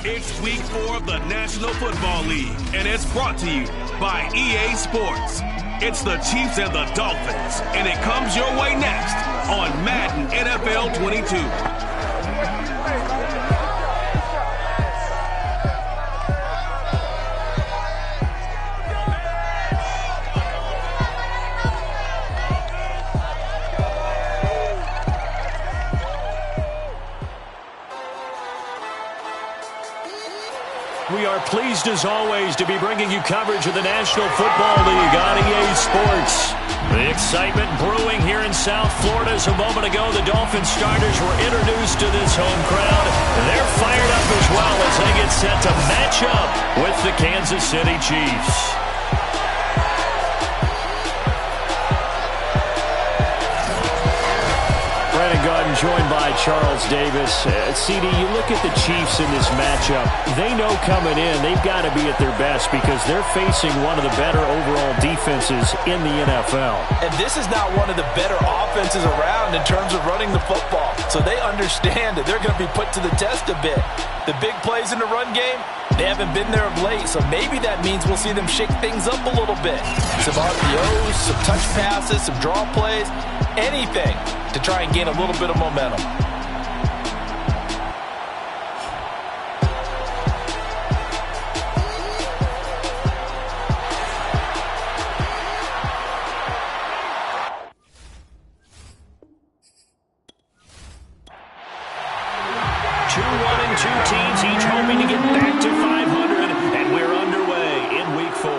It's week 4 of the National Football League, and it's brought to you by EA Sports. It's the Chiefs and the Dolphins, and it comes your way next on Madden NFL 22. We are pleased, as always, to be bringing you coverage of the National Football League on EA Sports. The excitement brewing here in South Florida. As a moment ago, the Dolphins starters were introduced to this home crowd. They're fired up as well as they get set to match up with the Kansas City Chiefs. Brandon Gaudin joined by Charles Davis. CD, you look at the Chiefs in this matchup. They know coming in they've got to be at their best because they're facing one of the better overall defenses in the NFL. And this is not one of the better offenses around in terms of running the football. So they understand that they're going to be put to the test a bit. The big plays in the run game, they haven't been there of late. So maybe that means we'll see them shake things up a little bit. Some RPOs, some touch passes, some draw plays, anything to try and gain a little bit of momentum. Two teams each hoping to get back to 500, and we're underway in Week 4.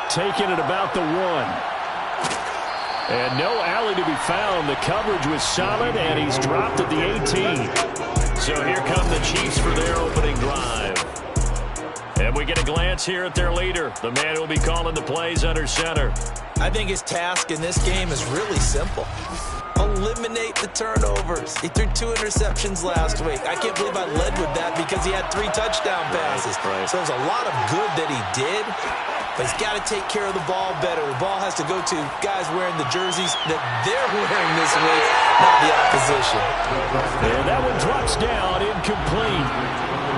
Taking it about the 1. And no alley to be found. The coverage was solid, and he's dropped at the 18. So here come the Chiefs for their opening drive. And we get a glance here at their leader, the man who will be calling the plays under center. I think his task in this game is really simple. Eliminate the turnovers. He threw 2 interceptions last week. I can't believe I led with that because he had 3 touchdown passes. Right. So there's a lot of good that he did, but he's got to take care of the ball better. The ball has to go to guys wearing the jerseys that they're wearing this week, not the opposition. And that one drops down, incomplete.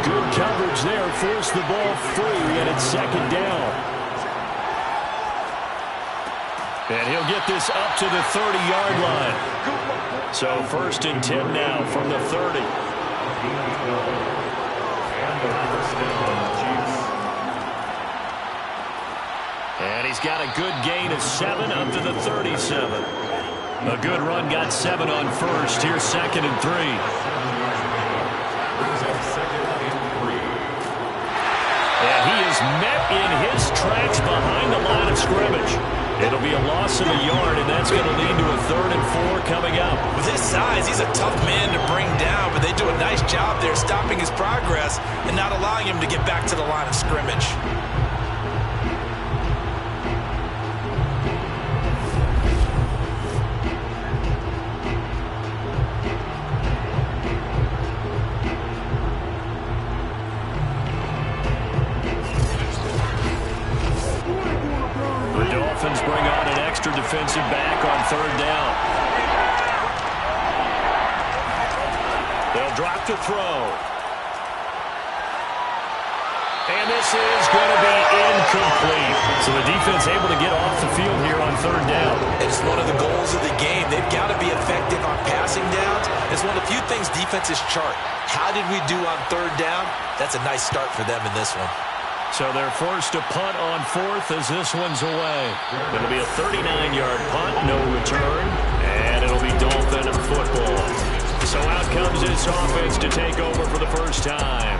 Good coverage there, forced the ball free, and it's second down. And he'll get this up to the 30-yard line. So 1st and 10 now from the 30. And he's got a good gain of 7 up to the 37. A good run got 7 on 1st. Here's 2nd and 3. And he is met in his tracks behind the line of scrimmage. It'll be a loss of a yard, and that's going to lead to a 3rd and 4 coming up. With his size, he's a tough man to bring down, but they do a nice job there stopping his progress and not allowing him to get back to the line of scrimmage. Dolphins bring on an extra defensive back on 3rd down. They'll drop to throw. And this is going to be incomplete. So the defense able to get off the field here on 3rd down. It's one of the goals of the game. They've got to be effective on passing downs. It's one of the few things defenses chart. How did we do on 3rd down? That's a nice start for them in this one. So they're forced to punt on 4th as this one's away. It'll be a 39-yard punt, no return, and it'll be Dolphin football. So out comes this offense to take over for the first time.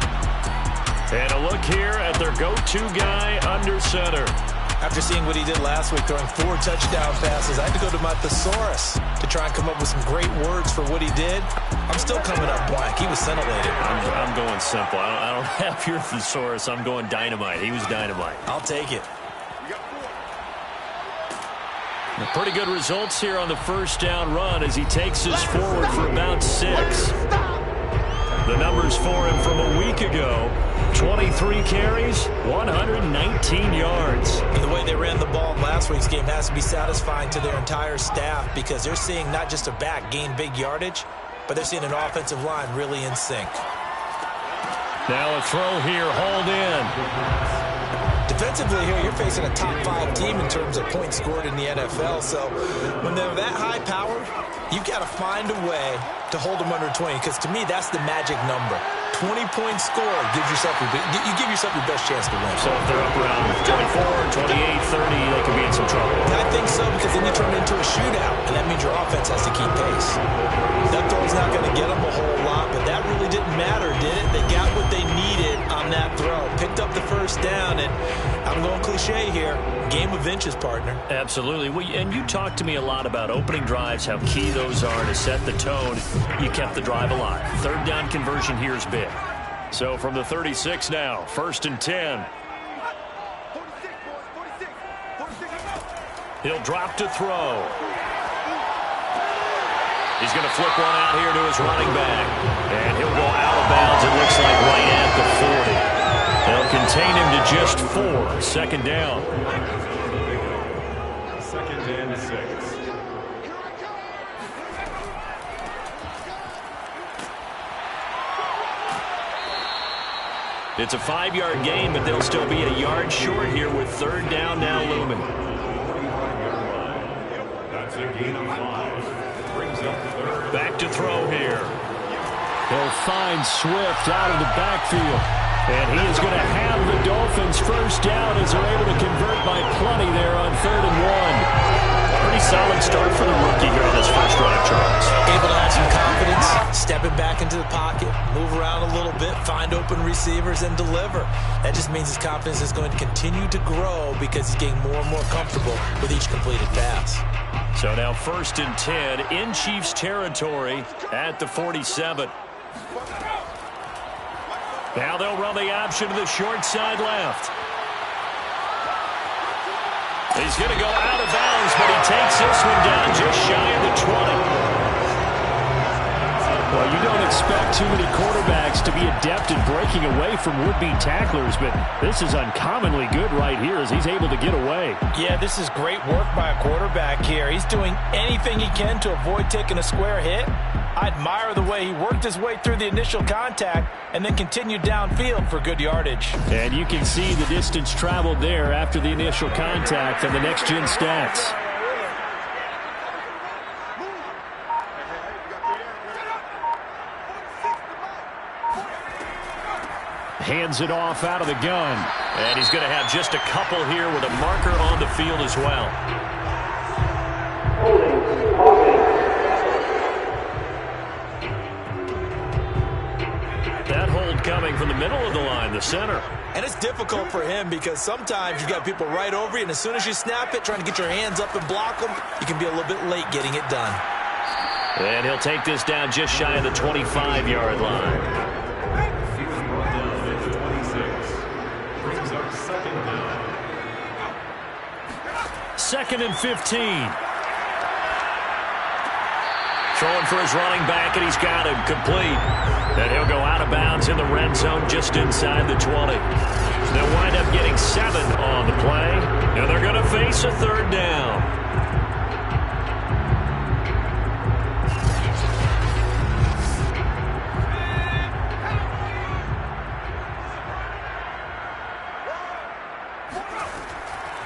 And a look here at their go-to guy under center. After seeing what he did last week, throwing 4 touchdown passes, I had to go to my thesaurus to try and come up with some great words for what he did. I'm still coming up blank. He was scintillating. I'm going simple. I don't have your thesaurus. I'm going dynamite. He was dynamite. I'll take it. Pretty good results here on the first down run as he takes us forward for about 6. The numbers for him from a week ago: 23 carries, 119 yards. And the way they ran the ball in last week's game has to be satisfying to their entire staff because they're seeing not just a back gain big yardage, but they're seeing an offensive line really in sync. Now a throw here, hauled in. Defensively here, you're facing a top 5 team in terms of points scored in the NFL. So when they're that high powered, you've got to find a way to hold them under 20. Because to me, that's the magic number. 20 points scored gives yourself you give yourself your best chance to win. So if they're up around 24, 28, 30, they could be in some trouble. I think so, because then you turn it into a shootout, and that means your offense has to keep pace. That throw's not going to get them a whole lot, but that really didn't matter, did it? They got what they needed on that throw. Picked up the first down, and I'm going cliche here. Game of inches, partner. Absolutely. And you talked to me a lot about opening drives, how key those are to set the tone. You kept the drive alive. Third down conversion here is big. So from the 36 now, 1st and 10. He'll drop to throw. He's going to flip one out here to his running back. And he'll go out of bounds, it looks like, right at the 40. They'll contain him to just 4. Second down. 2nd and 6. It's a 5-yard gain, but they'll still be a yard short here with 3rd down now looming. That's a gain of 5. Brings up 3rd. Back to throw here. He'll find Swift out of the backfield. And he is going to have the Dolphins first down as they're able to convert by plenty there on 3rd and 1. Pretty solid start for the rookie here on his first drive, Charles. Able to have some confidence, stepping back into the pocket, move around a little bit, find open receivers, and deliver. That just means his confidence is going to continue to grow because he's getting more and more comfortable with each completed pass. So now 1st and 10 in Chiefs territory at the 47. Now they'll run the option to the short side left. He's going to go out of bounds, but he takes this one down just shy of the 20. Well, you don't expect too many quarterbacks to be adept at breaking away from would-be tacklers, but this is uncommonly good right here as he's able to get away. Yeah, this is great work by a quarterback here. He's doing anything he can to avoid taking a square hit. I admire the way he worked his way through the initial contact and then continued downfield for good yardage. And you can see the distance traveled there after the initial contact on the next-gen stats. Hands it off out of the gun. And he's going to have just a couple here with a marker on the field as well. That hold coming from the middle of the line, the center. And it's difficult for him because sometimes you've got people right over you, and as soon as you snap it, trying to get your hands up and block them, you can be a little bit late getting it done. And he'll take this down just shy of the 25-yard line. 2nd and 15. Throwing for his running back, and he's got him complete. And he'll go out of bounds in the red zone just inside the 20. They'll wind up getting 7 on the play, and they're going to face a 3rd down.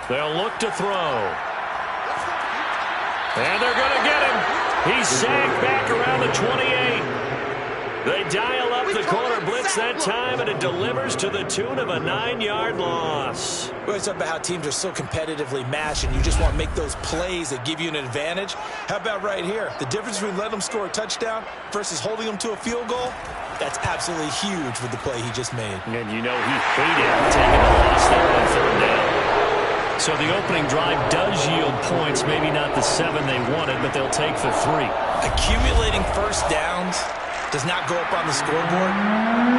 They'll look to throw. And they're going to get him. He's sagged back around the 28. They dial up the corner blitz that time, and it delivers to the tune of a 9-yard loss. We always talk about how teams are so competitively matched, and you just want to make those plays that give you an advantage. How about right here? The difference between letting them score a touchdown versus holding them to a field goal, that's absolutely huge with the play he just made. And you know he hated taking the loss there on 3rd down. So the opening drive does yield points, maybe not the 7 they wanted, but they'll take the 3. Accumulating first downs does not go up on the scoreboard,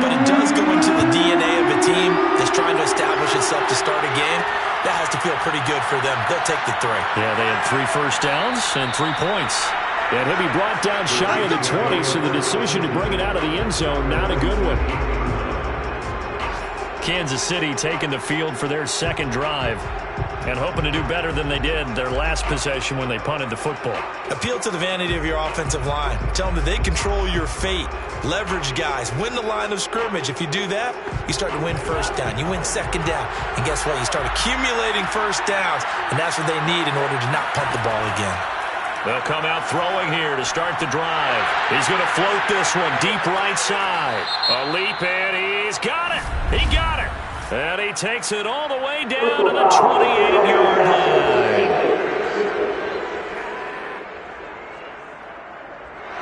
but it does go into the DNA of a team that's trying to establish itself to start a game. That has to feel pretty good for them. They'll take the 3. Yeah, they had 3 first downs and 3 points. And he'll be brought down shy of the 20, so the decision to bring it out of the end zone, not a good one. Kansas City taking the field for their second drive and hoping to do better than they did their last possession when they punted the football. Appeal to the vanity of your offensive line. Tell them that they control your fate. Leverage guys. Win the line of scrimmage. If you do that, you start to win first down. You win second down. And guess what? You start accumulating first downs. And that's what they need in order to not punt the ball again. They'll come out throwing here to start the drive. He's going to float this one deep right side. A leap, and he's got it. He got it. And he takes it all the way down to the 28-yard line.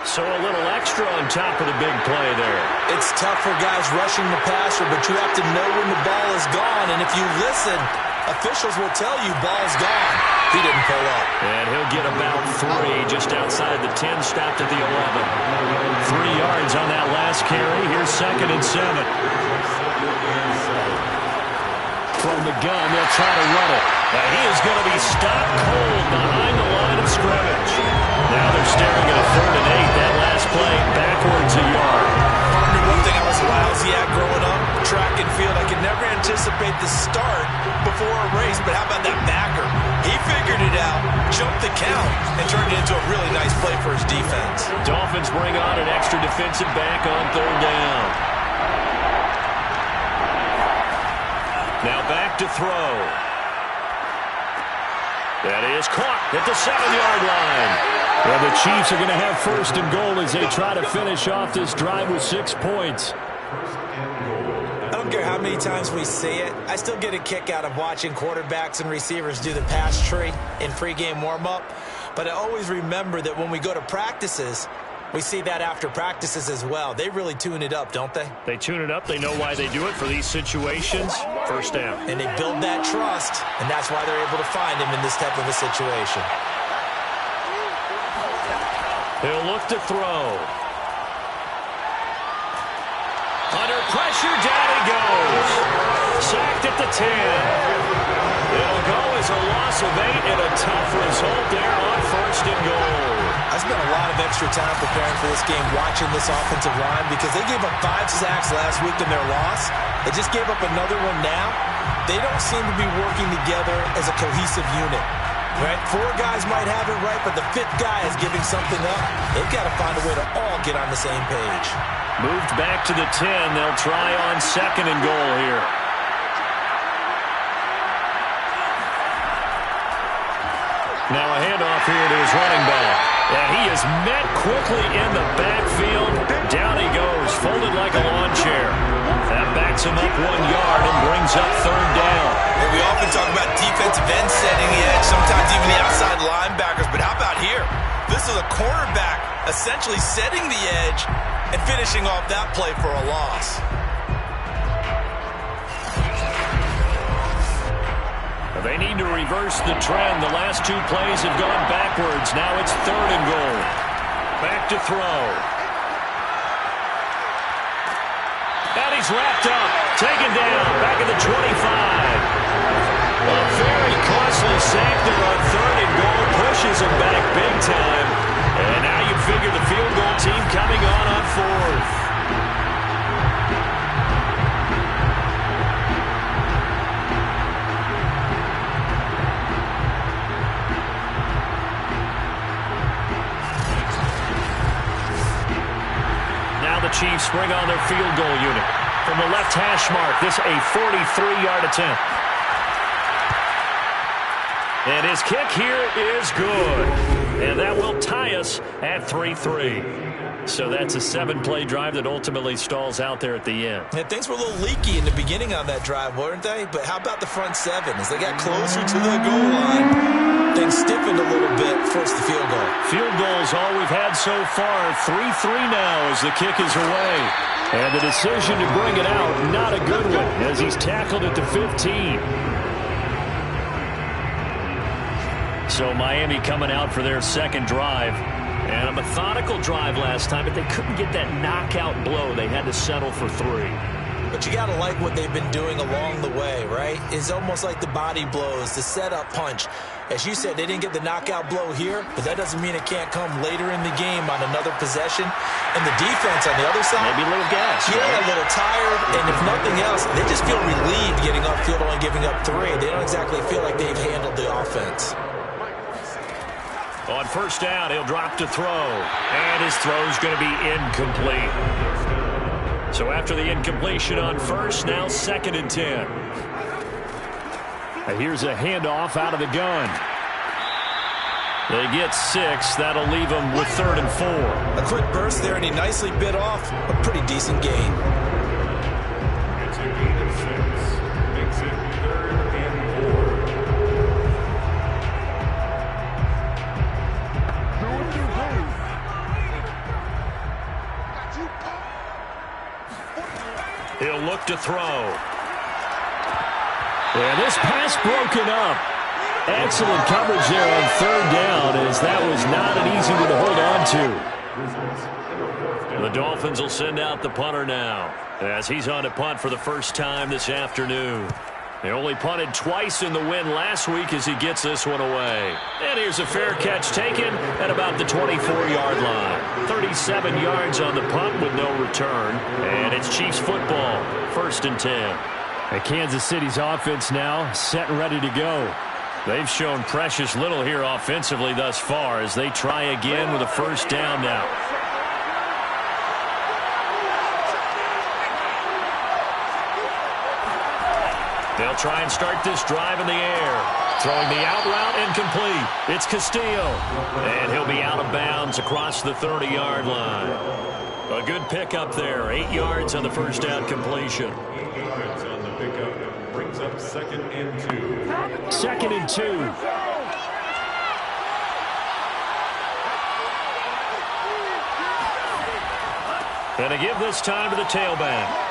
So a little extra on top of the big play there. It's tough for guys rushing the passer, but you have to know when the ball is gone. And if you listen, officials will tell you ball's gone. He didn't pull up. And he'll get about 3 just outside the 10, stopped at the 11. 3 yards on that last carry. Here's 2nd and 7. From the gun, they'll try to run it. And he is going to be stopped cold behind the line of scrimmage. Now they're staring at a 3rd and 8. That last play, backwards a yard. One thing I was lousy at growing up, track and field, I could never anticipate the start before a race, but how about that backer? He figured it out, jumped the count, and turned it into a really nice play for his defense. Dolphins bring on an extra defensive back on 3rd down. Now back to throw. That is caught at the 7-yard line. Well, the Chiefs are going to have 1st and goal as they try to finish off this drive with 6 points. I don't care how many times we see it. I still get a kick out of watching quarterbacks and receivers do the pass tree in pregame warm-up. But I always remember that when we go to practices, we see that after practices as well. They really tune it up, don't they? They tune it up. They know why they do it for these situations. 1st down. And they build that trust, and that's why they're able to find him in this type of a situation. He'll look to throw. Under pressure, down he goes. Sacked at the 10. It'll go as a loss of 8 and a tough result there on 1st and goal. I spent a lot of extra time preparing for this game, watching this offensive line, because they gave up 5 sacks last week in their loss. They just gave up another one now. They don't seem to be working together as a cohesive unit. Right? 4 guys might have it right, but the 5th guy is giving something up. They've got to find a way to all get on the same page. Moved back to the 10. They'll try on 2nd and goal here. Now a handoff here to his running back. And he is met quickly in the backfield. Down he goes, folded like a lawn chair. That backs him up 1 yard and brings up 3rd down. And we often talk about defensive ends setting the edge, sometimes even the outside linebackers. But how about here? This is a cornerback essentially setting the edge and finishing off that play for a loss. They need to reverse the trend. The last 2 plays have gone backwards. Now it's 3rd and goal. Back to throw. And he's wrapped up. Taken down. Back at the 25. A very costly sack there on 3rd and goal. Pushes him back big time. And now you figure the field goal team coming on 4th. Chiefs bring on their field goal unit. From the left hash mark, this a 43-yard attempt. And his kick here is good. And that will tie us at 3-3. So that's a 7-play drive that ultimately stalls out there at the end. Yeah, things were a little leaky in the beginning on that drive, weren't they? But how about the front 7? As they got closer to the goal line, things stiffened a little bit, forced the field goal. Field goal's all we've had so far. 3-3 now as the kick is away. And the decision to bring it out, not a good one, as he's tackled at the 15. So Miami coming out for their second drive. And a methodical drive last time, but they couldn't get that knockout blow. They had to settle for 3. But you got to like what they've been doing along the way, right? It's almost like the body blows, the setup punch. As you said, they didn't get the knockout blow here, but that doesn't mean it can't come later in the game on another possession. And the defense on the other side, maybe a little gas. Yeah, right? A little tired. And if nothing else, they just feel relieved getting upfield, only giving up 3. They don't exactly feel like they've handled the offense. On first down, he'll drop to throw. And his throw's going to be incomplete. So after the incompletion on first, now 2nd and 10. And here's a handoff out of the gun. They get 6. That'll leave them with 3rd and 4. A quick burst there, and he nicely bit off a pretty decent gain. It's a gain of 6. Makes it 3rd and 4. He'll look to throw. And this pass broken up. Excellent coverage there on 3rd down, as that was not an easy one to hold on to. The Dolphins will send out the punter now, as he's on to punt for the first time this afternoon. They only punted twice in the win last week as he gets this one away. And here's a fair catch taken at about the 24-yard line. 37 yards on the punt with no return. And it's Chiefs football, 1st and 10. And Kansas City's offense now set and ready to go. They've shown precious little here offensively thus far as they try again with a first down now. They'll try and start this drive in the air. Throwing the out route incomplete. It's Castillo. And he'll be out of bounds across the 30-yard line. A good pickup there. 8 yards on the first down completion. 8 yards on the pickup. Brings up 2nd and 2. 2nd and 2. And to give this time to the tailback.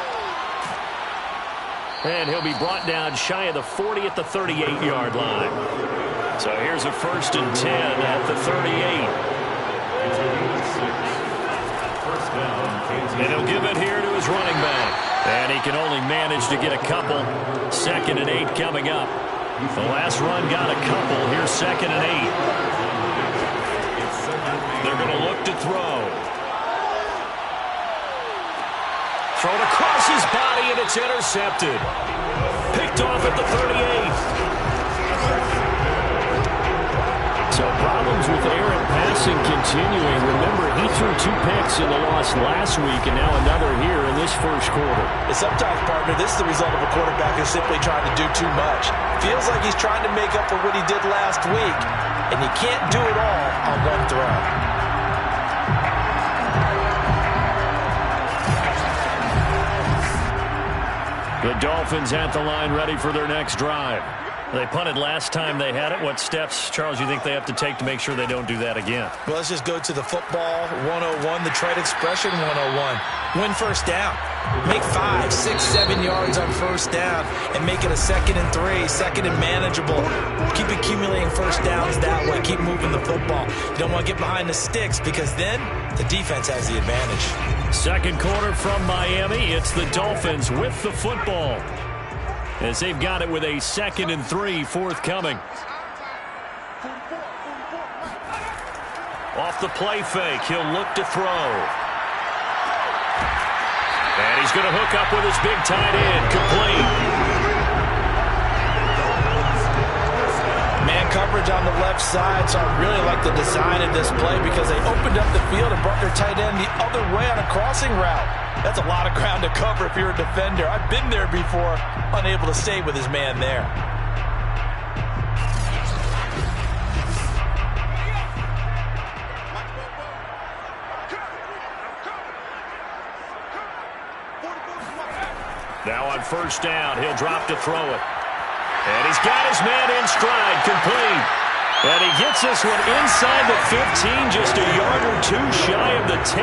And he'll be brought down shy of the 40 at the 38-yard line. So here's a 1st and 10 at the 38. And he'll give it here to his running back. And he can only manage to get a couple. 2nd and 8 coming up. The last run got a couple. Here's 2nd and 8. They're going to look to throw. Thrown across his body, and it's intercepted. Picked off at the 38. So problems with errant passing continuing. Remember, he threw 2 picks in the loss last week, and now another here in this first quarter. And sometimes, partner, this is the result of a quarterback who's simply trying to do too much. Feels like he's trying to make up for what he did last week, and you can't do it all on one throw. The Dolphins at the line ready for their next drive. They punted last time they had it. What steps, Charles, you think they have to take to make sure they don't do that again? Well, let's just go to the football 101, the trade expression 101. Win first down. Make 5, 6, 7 yards on first down and make it a 2nd and 3, 2nd and manageable. Keep accumulating first downs that way. Keep moving the football. You don't want to get behind the sticks because then the defense has the advantage. Second quarter from Miami. It's the Dolphins with the football, as they've got it with a 2nd and 3 forthcoming. Off the play fake, he'll look to throw. And he's going to hook up with his big tight end, complete. Man coverage on the left side, so I really like the design of this play because they opened up the field and brought their tight end the other way on a crossing route. That's a lot of ground to cover if you're a defender. I've been there before, unable to stay with his man there. Now on first down, he'll drop to throw it. And he's got his man in stride, complete. And he gets this one inside the 15, just a yard or 2 shy of the 10.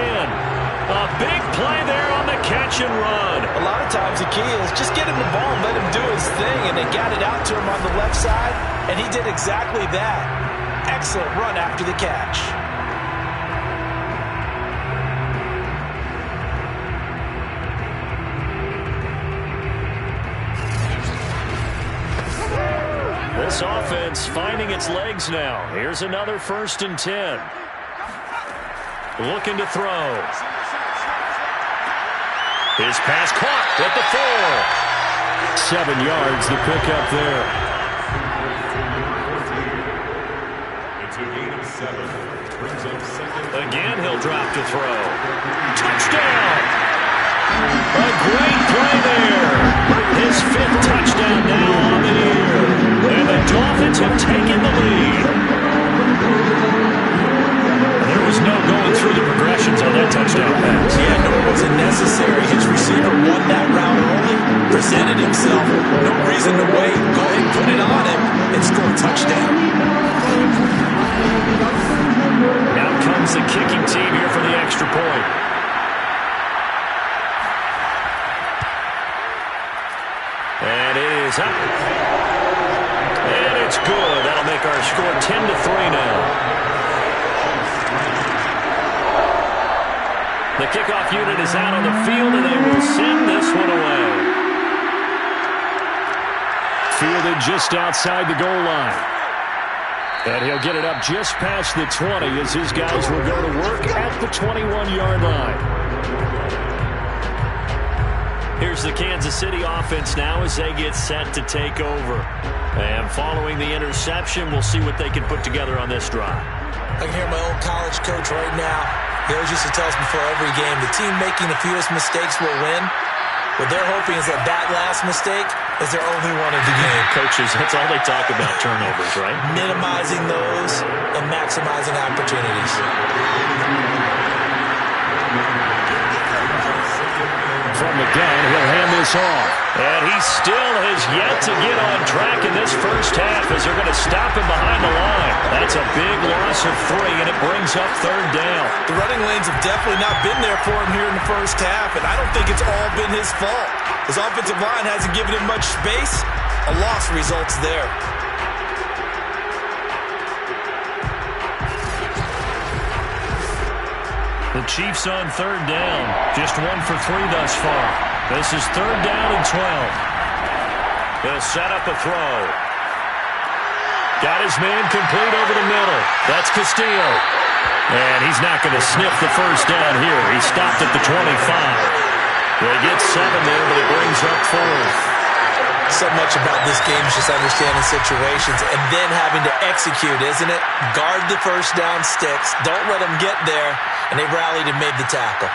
A big play there on the catch and run. A lot of times the key is just get him the ball and let him do his thing, and they got it out to him on the left side, and he did exactly that. Excellent run after the catch. offense finding its legs now. Here's another 1st and 10. Looking to throw. His pass caught at the 4. 7 yards the pickup there. It's a gain of 7. Brings up second. Again, he'll drop to throw. Touchdown! A great play there. His 5th touchdown now on the year. And the Dolphins have taken the lead. There was no going through the progressions on that touchdown pass. Yeah, nor was it necessary. His receiver won that route early, presented himself. No reason to wait. Go ahead and put it on him and score a touchdown. Now comes the kicking team here for the extra point. And it is up. And it's good. That'll make our score 10-3 now. The kickoff unit is out on the field, and they will send this one away. Fielded just outside the goal line. And he'll get it up just past the 20 as his guys will go to work at the 21-yard line. Here's the Kansas City offense now as they get set to take over. And following the interception, we'll see what they can put together on this drive. I can hear my old college coach right now. He always used to tell us before every game, the team making the fewest mistakes will win. What they're hoping is that last mistake is their only one of the game. Coaches, that's all they talk about, turnovers, right? Minimizing those and maximizing opportunities. From the gun, he'll hand this off. And he still has yet to get on track in this first half as they're going to stop him behind the line. That's a big loss of 3, and it brings up 3rd down. The running lanes have definitely not been there for him here in the first half, and I don't think it's all been his fault. His offensive line hasn't given him much space. A loss results there. The Chiefs on 3rd down. Just 1 for 3 thus far. This is 3rd down and 12. They'll set up a throw. Got his man complete over the middle. That's Castillo. And he's not going to sniff the first down here. He stopped at the 25. They get 7 there, but it brings up 4th. So much about this game is just understanding situations and then having to execute, isn't it? Guard the first down sticks. Don't let them get there. And they rallied and made the tackle.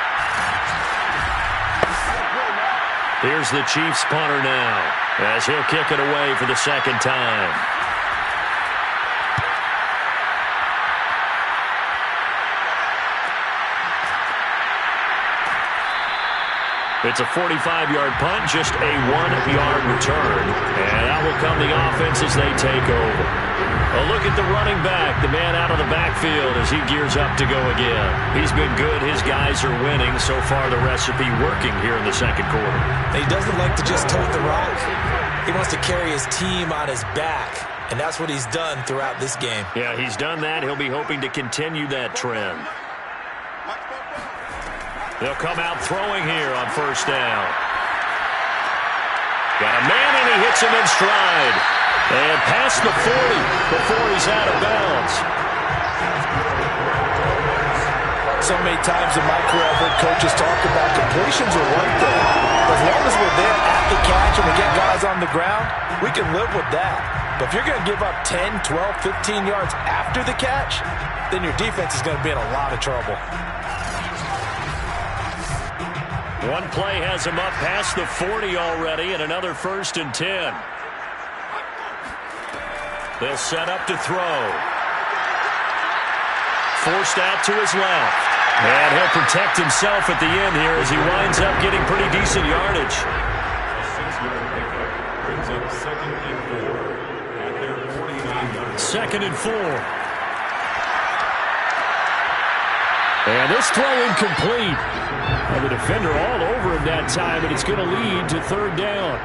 Here's the Chiefs punter now as he'll kick it away for the 2nd time. It's a 45-yard punt, just a 1-yard return. And that will come the offense as they take over. A look at the running back, the man out of the backfield as he gears up to go again. He's been good. His guys are winning. So far, the recipe working here in the 2nd quarter. He doesn't like to just tote the rock. He wants to carry his team on his back. And that's what he's done throughout this game. Yeah, he's done that. He'll be hoping to continue that trend. They'll come out throwing here on 1st down. Got a man, and he hits him in stride. And past the 40 before he's out of bounds. So many times in my career, I've heard coaches talk about completions are one thing. As long as we're there at the catch and we get guys on the ground, we can live with that. But if you're going to give up 10, 12, 15 yards after the catch, then your defense is going to be in a lot of trouble. One play has him up past the 40 already, and another 1st and 10. They'll set up to throw. Forced out to his left. And he'll protect himself at the end here as he winds up getting pretty decent yardage. A 6-yard pickup brings up 2nd and 4 at their 49-yard. 2nd and 4. And this throw incomplete. And the defender all over him that time, and it's going to lead to 3rd down.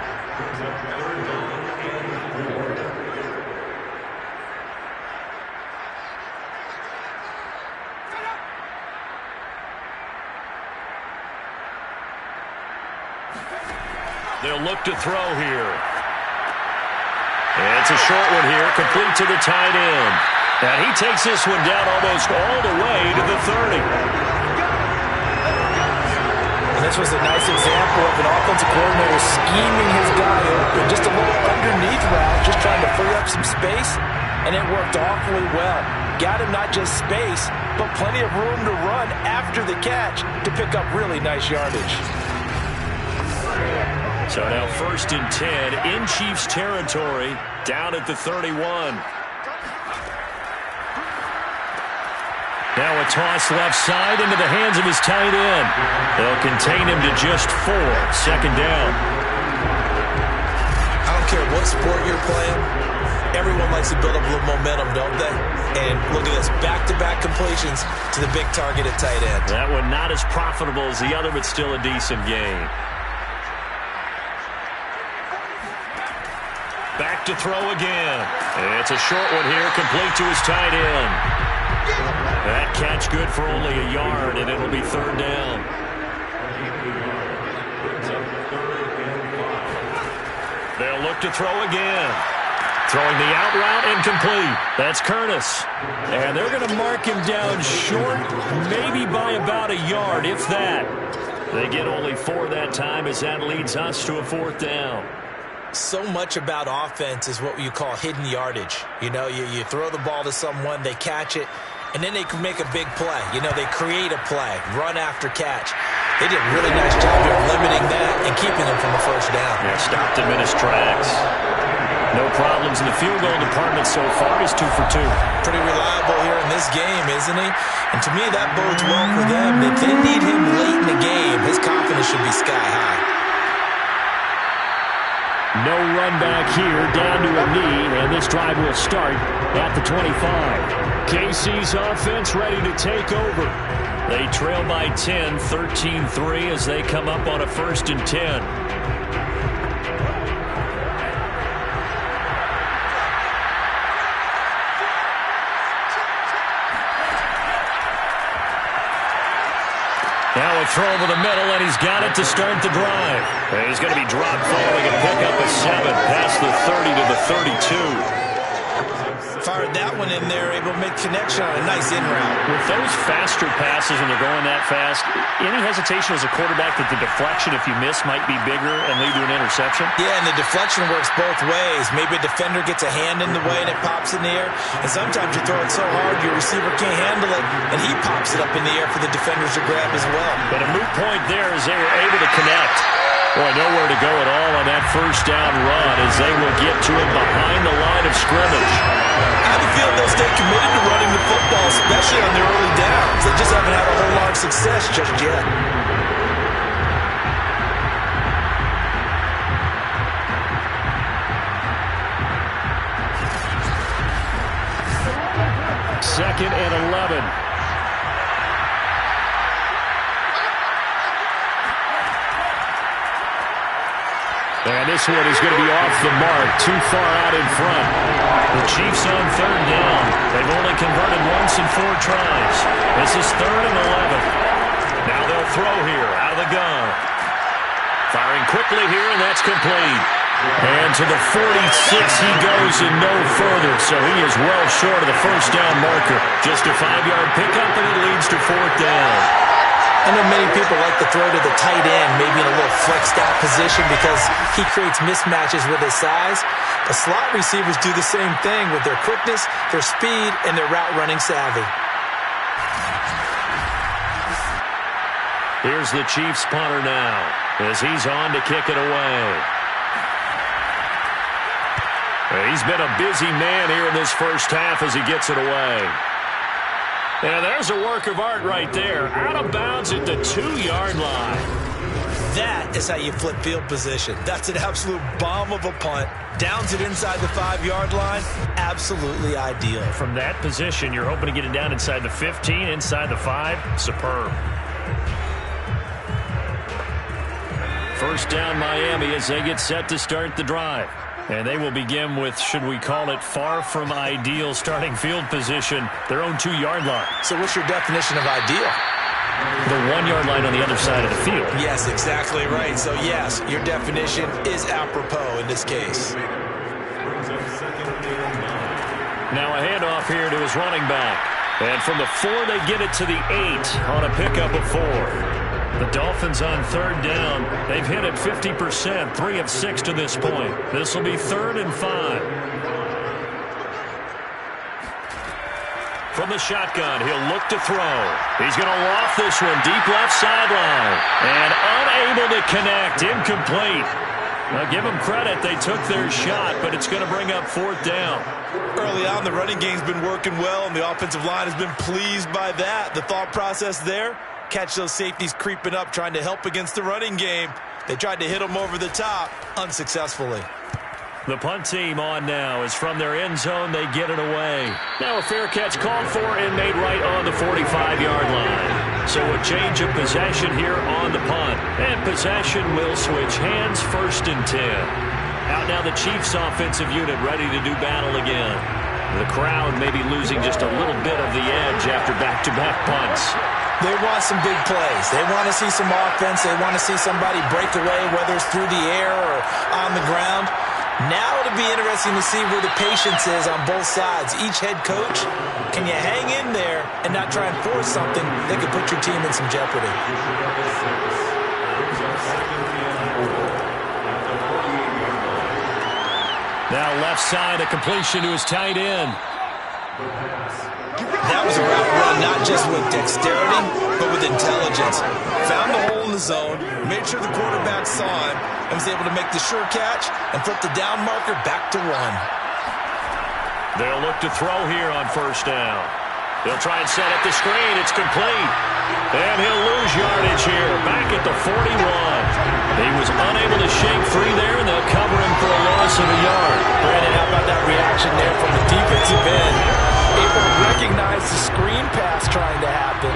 They'll look to throw here. It's a short one here, complete to the tight end. And he takes this one down almost all the way to the 30. And this was a nice example of an offensive coordinator scheming his guy open. Just a little underneath route, just trying to free up some space, and it worked awfully well. Got him not just space, but plenty of room to run after the catch to pick up really nice yardage. So now 1st and 10 in Chiefs territory, down at the 31. Now a toss left side into the hands of his tight end. They'll contain him to just 4. 2nd down. I don't care what sport you're playing. Everyone likes to build up a little momentum, don't they? And look at this, back-to-back completions to the big target at tight end. That one not as profitable as the other, but still a decent gain. Back to throw again. It's a short one here, complete to his tight end. That catch good for only a yard, and it'll be 3rd down. They'll look to throw again. Throwing the out route incomplete. That's Curtis. And they're going to mark him down short, maybe by about a yard, if that. They get only 4 that time as that leads us to a 4th down. So much about offense is what you call hidden yardage. You know, you throw the ball to someone, they catch it, and then they can make a big play. You know, they create a play, run after catch. They did a really nice job here of limiting that and keeping him from a 1st down. Yeah, stopped him in his tracks. No problems in the field goal department so far. He's 2 for 2. Pretty reliable here in this game, isn't he? And to me, that bodes well for them. If they need him late in the game, his confidence should be sky high. No run back here, down to a knee, and this drive will start at the 25. KC's offense ready to take over. They trail by 10, 13-3 as they come up on a 1st and 10. Now a throw over the middle, and he's got it to start the drive. And he's going to be dropped following a pickup of 7 past the 30 to the 32. Fired that one in there, able to make connection on a nice in route. With those faster passes when they're going that fast, any hesitation as a quarterback that the deflection, if you miss, might be bigger and lead to an interception? Yeah, and the deflection works both ways. Maybe a defender gets a hand in the way and it pops in the air. And sometimes you throw it so hard your receiver can't handle it, and he pops it up in the air for the defenders to grab as well. But a moot point there as they were able to connect. Boy, nowhere to go at all on that 1st down run as they will get to it behind the line of scrimmage. I have a feeling they'll stay committed to running the football, especially on their early downs. They just haven't had a whole lot of success just yet. Second and 11. And this one is going to be off the mark, too far out in front. The Chiefs on 3rd down. They've only converted once in 4 tries. This is 3rd and 11. Now they'll throw here, out of the gun. Firing quickly here, and that's complete. And to the 46 he goes and no further, so he is well short of the 1st down marker. Just a 5-yard pickup, and it leads to 4th down. I know many people like to throw to the tight end, maybe in a little flexed out position because he creates mismatches with his size. The slot receivers do the same thing with their quickness, their speed, and their route running savvy. Here's the Chiefs punter now as he's on to kick it away. He's been a busy man here in this 1st half as he gets it away. And there's a work of art right there. Out of bounds at the 2-yard line. That is how you flip field position. That's an absolute bomb of a punt. Downs it inside the 5-yard line. Absolutely ideal. From that position, you're hoping to get it down inside the 15, inside the 5. Superb. 1st down Miami as they get set to start the drive. And they will begin with, should we call it, far from ideal starting field position, their own 2-yard line. So what's your definition of ideal? The 1-yard line on the other side of the field. Yes, exactly right. So yes, your definition is apropos in this case. Brings up second and 9. Now a handoff here to his running back. And from the 4, they get it to the 8 on a pickup of 4. The Dolphins on third down. They've hit it 50%, 3 of 6 to this point. This will be 3rd and 5. From the shotgun, he'll look to throw. He's going to loft this one deep left sideline. And unable to connect, incomplete. Now give them credit, they took their shot, but it's going to bring up 4th down. Early on, the running game's been working well, and the offensive line has been pleased by that. The thought process there, catch those safeties creeping up, trying to help against the running game. They tried to hit them over the top, unsuccessfully. The punt team on now is from their end zone. They get it away. Now a fair catch called for and made right on the 45-yard line. So a change of possession here on the punt. And possession will switch hands, 1st and 10. Out now the Chiefs offensive unit ready to do battle again. The crowd may be losing just a little bit of the edge after back-to-back punts. They want some big plays. They want to see some offense. They want to see somebody break away, whether it's through the air or on the ground. Now it'll be interesting to see where the patience is on both sides. Each head coach, can you hang in there and not try and force something that could put your team in some jeopardy? Now left side, a completion to his tight end. That was a route run, not just with dexterity, but with intelligence. Found the hole in the zone, made sure the quarterback saw him, and was able to make the sure catch and flip the down marker back to 1. They'll look to throw here on 1st down. He'll try and set up the screen. It's complete. And he'll lose yardage here, back at the 41. He was unable to shake free there, and they'll cover him for a loss of a yard. Brandon, how about that reaction there from the defensive end? Able to recognize the screen pass trying to happen,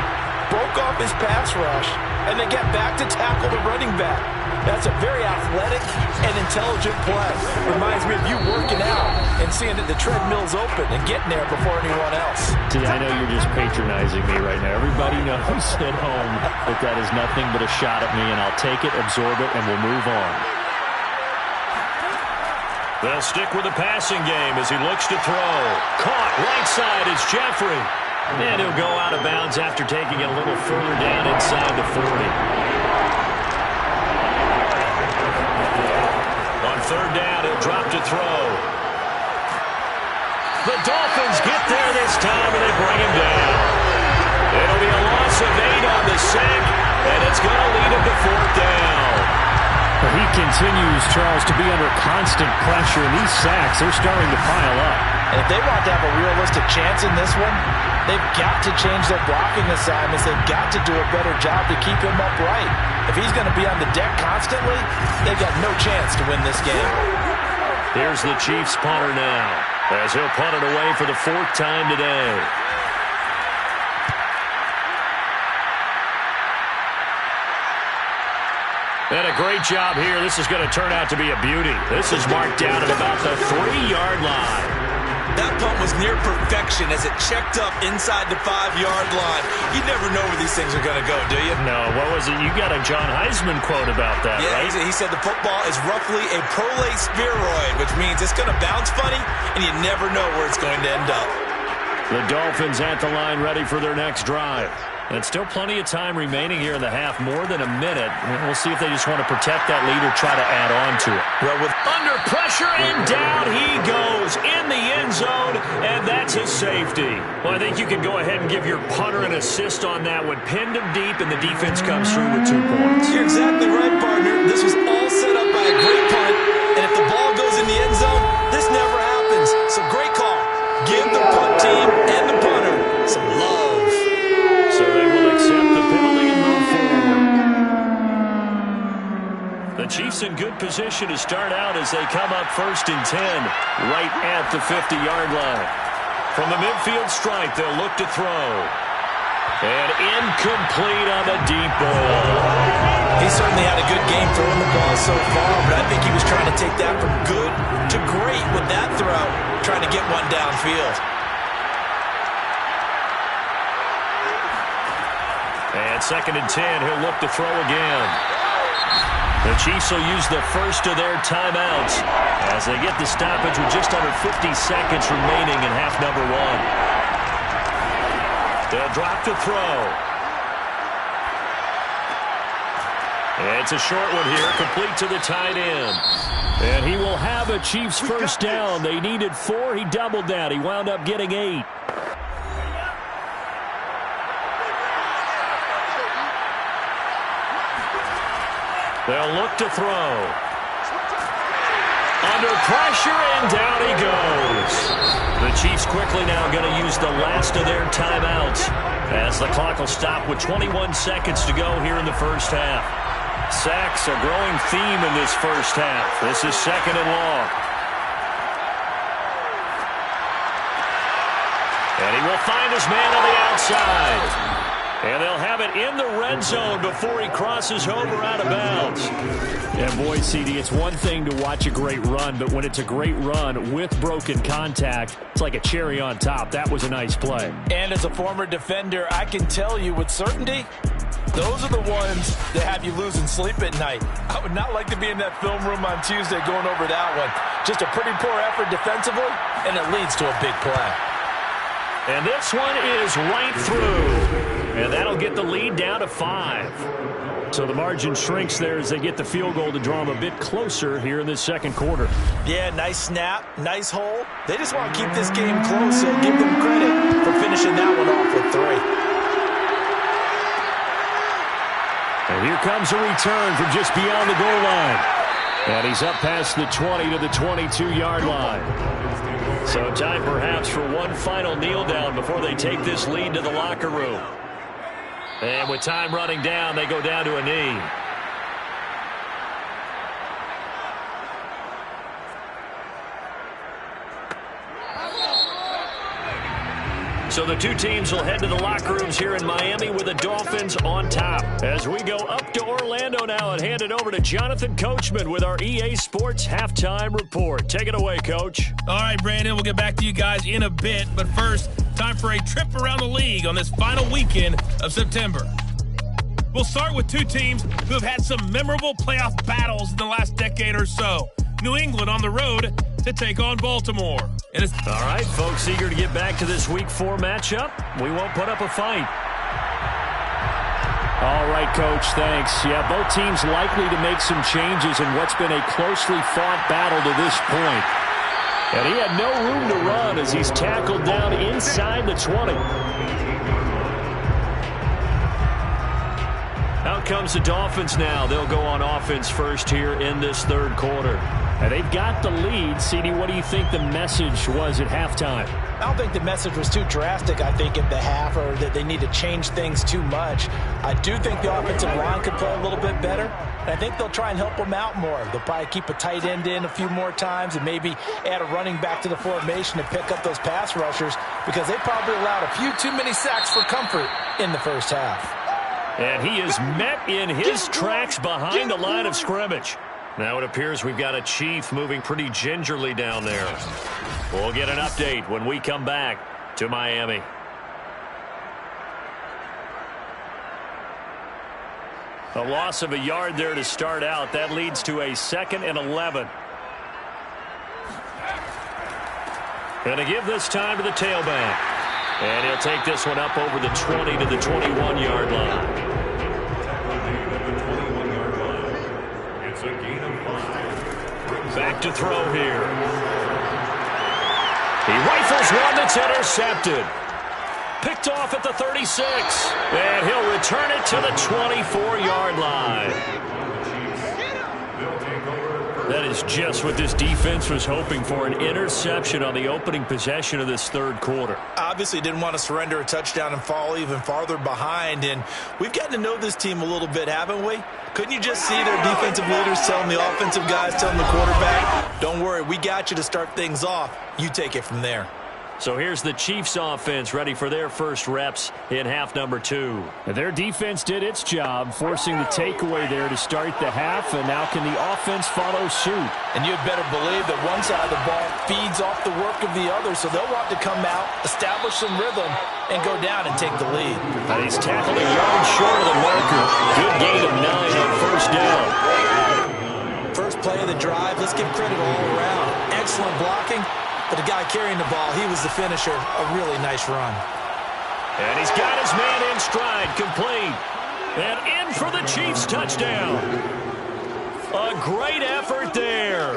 broke off his pass rush, and then get back to tackle the running back. That's a very athletic and intelligent play. Reminds me of you working out and seeing that the treadmill's open and getting there before anyone else. See, I know you're just patronizing me right now. Everybody knows at home that is nothing but a shot at me, and I'll take it, absorb it, and we'll move on. They'll stick with the passing game as he looks to throw. Caught right side is Jeffrey. And he'll go out of bounds after taking it a little further down inside the 40. On 3rd down, he'll drop to throw. The Dolphins get there this time, and they bring him down. It'll be a loss of 8 on the sack, and it's going to lead him to 4th down. He continues, Charles, to be under constant pressure, and these sacks are starting to pile up. And if they want to have a realistic chance in this one, they've got to change their blocking assignments. They've got to do a better job to keep him upright. If he's going to be on the deck constantly, they've got no chance to win this game. Here's the Chiefs punter now, as he'll punt it away for the 4th time today. And a great job here. This is going to turn out to be a beauty. This is marked down at about the 3-yard line. That punt was near perfection as it checked up inside the 5-yard line. You never know where these things are going to go, do you? No, what was it? You got a John Heisman quote about that, right? Yeah, he said the football is roughly a prolate spheroid, which means it's going to bounce funny, and you never know where it's going to end up. The Dolphins at the line ready for their next drive. And still plenty of time remaining here in the half, more than a minute. We'll see if they just want to protect that lead or try to add on to it. Well, with under pressure, and down he goes in the end zone, and that's a safety. Well, I think you can go ahead and give your punter an assist on that one. Pinned him deep, and the defense comes through with 2 points. You're exactly right, partner. This was all set up by a great punt, and if the ball goes in the end zone, this never happens. So great call. Give the punt team and the punter some love. So they will accept the penalty and move forward. The Chiefs in good position to start out as they come up 1st and 10, right at the 50-yard line. From the midfield stripe, they'll look to throw. And incomplete on the deep ball. He certainly had a good game throwing the ball so far, but I think he was trying to take that from good to great with that throw, trying to get one downfield. And 2nd and 10, he'll look to throw again. The Chiefs will use the first of their timeouts as they get the stoppage with just under 50 seconds remaining in half number one. They'll drop to throw. It's a short one here, complete to the tight end. And he will have a Chiefs first down. They needed 4. He doubled that. He wound up getting 8. They'll look to throw. Under pressure, and down he goes. The Chiefs quickly now going to use the last of their timeouts as the clock will stop with 21 seconds to go here in the first half. Sacks a growing theme in this first half. This is second and long. And he will find his man on the outside. And they'll have it in the red zone before he crosses over out of bounds. And boy, CD, it's one thing to watch a great run, but when it's a great run with broken contact, it's like a cherry on top. That was a nice play. And as a former defender, I can tell you with certainty, those are the ones that have you losing sleep at night. I would not like to be in that film room on Tuesday going over that one. Just a pretty poor effort defensively, and it leads to a big play. And this one is right through. And that'll get the lead down to 5. So the margin shrinks there as they get the field goal to draw them a bit closer here in this second quarter. Yeah, nice snap, nice hole. They just want to keep this game close, so give them credit for finishing that one off with 3. And here comes a return from just beyond the goal line. And he's up past the 20 to the 22-yard line. So time perhaps for one final kneel down before they take this lead to the locker room. And with time running down, they go down to a knee. So the two teams will head to the locker rooms here in Miami with the Dolphins on top. As we go up to Orlando now and hand it over to Jonathan Coachman with our EA Sports Halftime Report. Take it away, Coach. All right, Brandon, we'll get back to you guys in a bit. But first, time for a trip around the league on this final weekend of September. We'll start with two teams who have had some memorable playoff battles in the last decade or so. New England on the road to take on Baltimore. And it's all right, folks, eager to get back to this Week 4 matchup. We won't put up a fight. All right, Coach, thanks. Yeah, both teams likely to make some changes in what's been a closely fought battle to this point. And he had no room to run as he's tackled down inside the 20. Out comes the Dolphins now. They'll go on offense first here in this third quarter. And they've got the lead. CD, what do you think the message was at halftime? I don't think the message was too drastic, I think, at the half, or that they need to change things too much. I do think the offensive line could play a little bit better. And I think they'll try and help them out more. They'll probably keep a tight end in a few more times and maybe add a running back to the formation to pick up those pass rushers, because they probably allowed a few too many sacks for comfort in the first half. And he is met in his tracks behind the line of scrimmage. Now it appears we've got a Chief moving pretty gingerly down there. We'll get an update when we come back to Miami. A loss of a yard there to start out. That leads to a 2nd and 11. Going to give this time to the tailback. And he'll take this one up over the 20 to the 21-yard line. It's a gain of 5. Back to throw here. He rifles one that's intercepted. Picked off at the 36. And he'll return it to the 24-yard line. That is just what this defense was hoping for, an interception on the opening possession of this third quarter. Obviously didn't want to surrender a touchdown and fall even farther behind, and we've gotten to know this team a little bit, haven't we? Couldn't you just see their defensive leaders telling the offensive guys, telling the quarterback, don't worry, we got you to start things off. You take it from there. So here's the Chiefs offense ready for their first reps in half number 2. And their defense did its job, forcing the takeaway there to start the half, and now can the offense follow suit? And you'd better believe that one side of the ball feeds off the work of the other, so they'll want to come out, establish some rhythm, and go down and take the lead. And he's tackled a yard short of the marker. Good gain of 9 on first down. drive. Let's give credit all around. Excellent blocking, but the guy carrying the ball, he was the finisher. A really nice run. And he's got his man in stride, complete. And in for the Chiefs touchdown. A great effort there.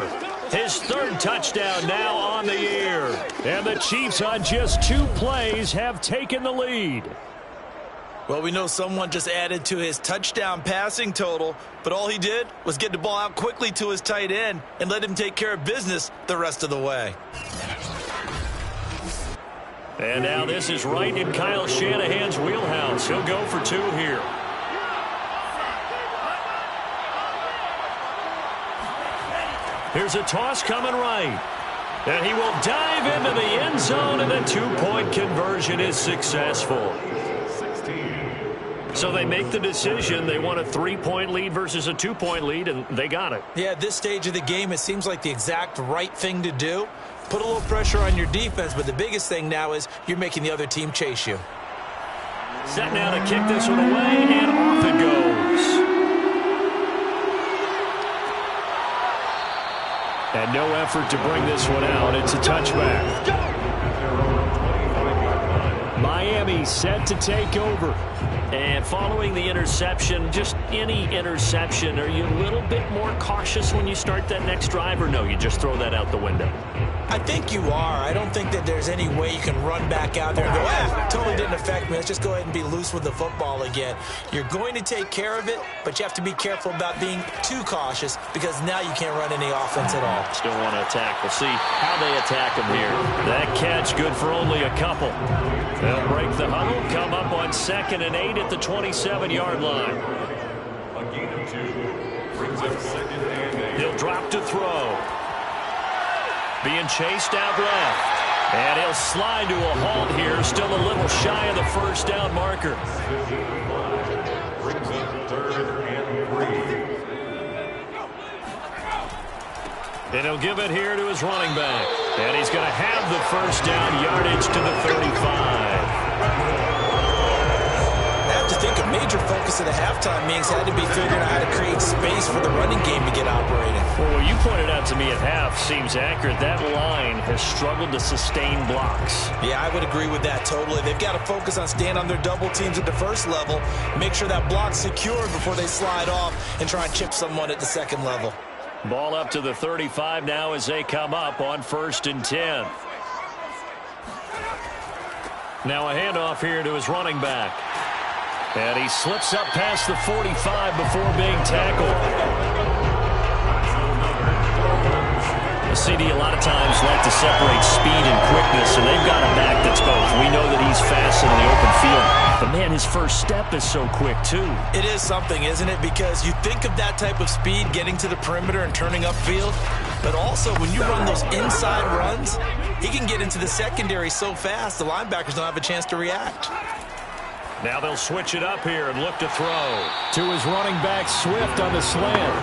His third touchdown now on the year. And the Chiefs on just 2 plays have taken the lead. Well, we know someone just added to his touchdown passing total, but all he did was get the ball out quickly to his tight end and let him take care of business the rest of the way. And now this is right in Kyle Shanahan's wheelhouse. He'll go for 2 here. Here's a toss coming right. And he will dive into the end zone, and the 2-point conversion is successful. So they make the decision. They want a 3-point lead versus a 2-point lead, and they got it. Yeah, at this stage of the game, it seems like the exact right thing to do. Put a little pressure on your defense, but the biggest thing now is you're making the other team chase you. Set now to kick this one away, and off it goes. And no effort to bring this one out. It's a touchback. Miami set to take over. And following the interception, just any interception, are you a little bit more cautious when you start that next drive, or no, you just throw that out the window? I think you are. I don't think that there's any way you can run back out there and go, totally didn't affect me. Let's just go ahead and be loose with the football again. You're going to take care of it, but you have to be careful about being too cautious because now you can't run any offense at all. Still want to attack. We'll see how they attack him here. That catch good for only a couple. They'll break the huddle, come up on 2nd and 8 at the 27-yard line. A gain of 2 brings up 2nd and 8. He'll drop to throw. Being chased out left. And he'll slide to a halt here. Still a little shy of the first down marker. Brings up 3rd and 3. And he'll give it here to his running back. And he's going to have the first down yardage to the 35. I have to think a major focus of the halftime meetings had to be figuring out how to create space for the running game to get operating. Well, what you pointed out to me at half seems accurate. That line has struggled to sustain blocks. Yeah, I would agree with that totally. They've got to focus on staying on their double teams at the first level, make sure that block's secured before they slide off and try and chip someone at the second level. Ball up to the 35 now as they come up on 1st and 10. Now a handoff here to his running back. And he slips up past the 45 before being tackled. The CD a lot of times like to separate speed and quickness, and they've got a back that's both. We know that he's fast in the open field, but man, his first step is so quick too. It is something, isn't it? Because you think of that type of speed getting to the perimeter and turning upfield, but also when you run those inside runs, he can get into the secondary so fast the linebackers don't have a chance to react. Now they'll switch it up here and look to throw. To his running back, Swift on the slant.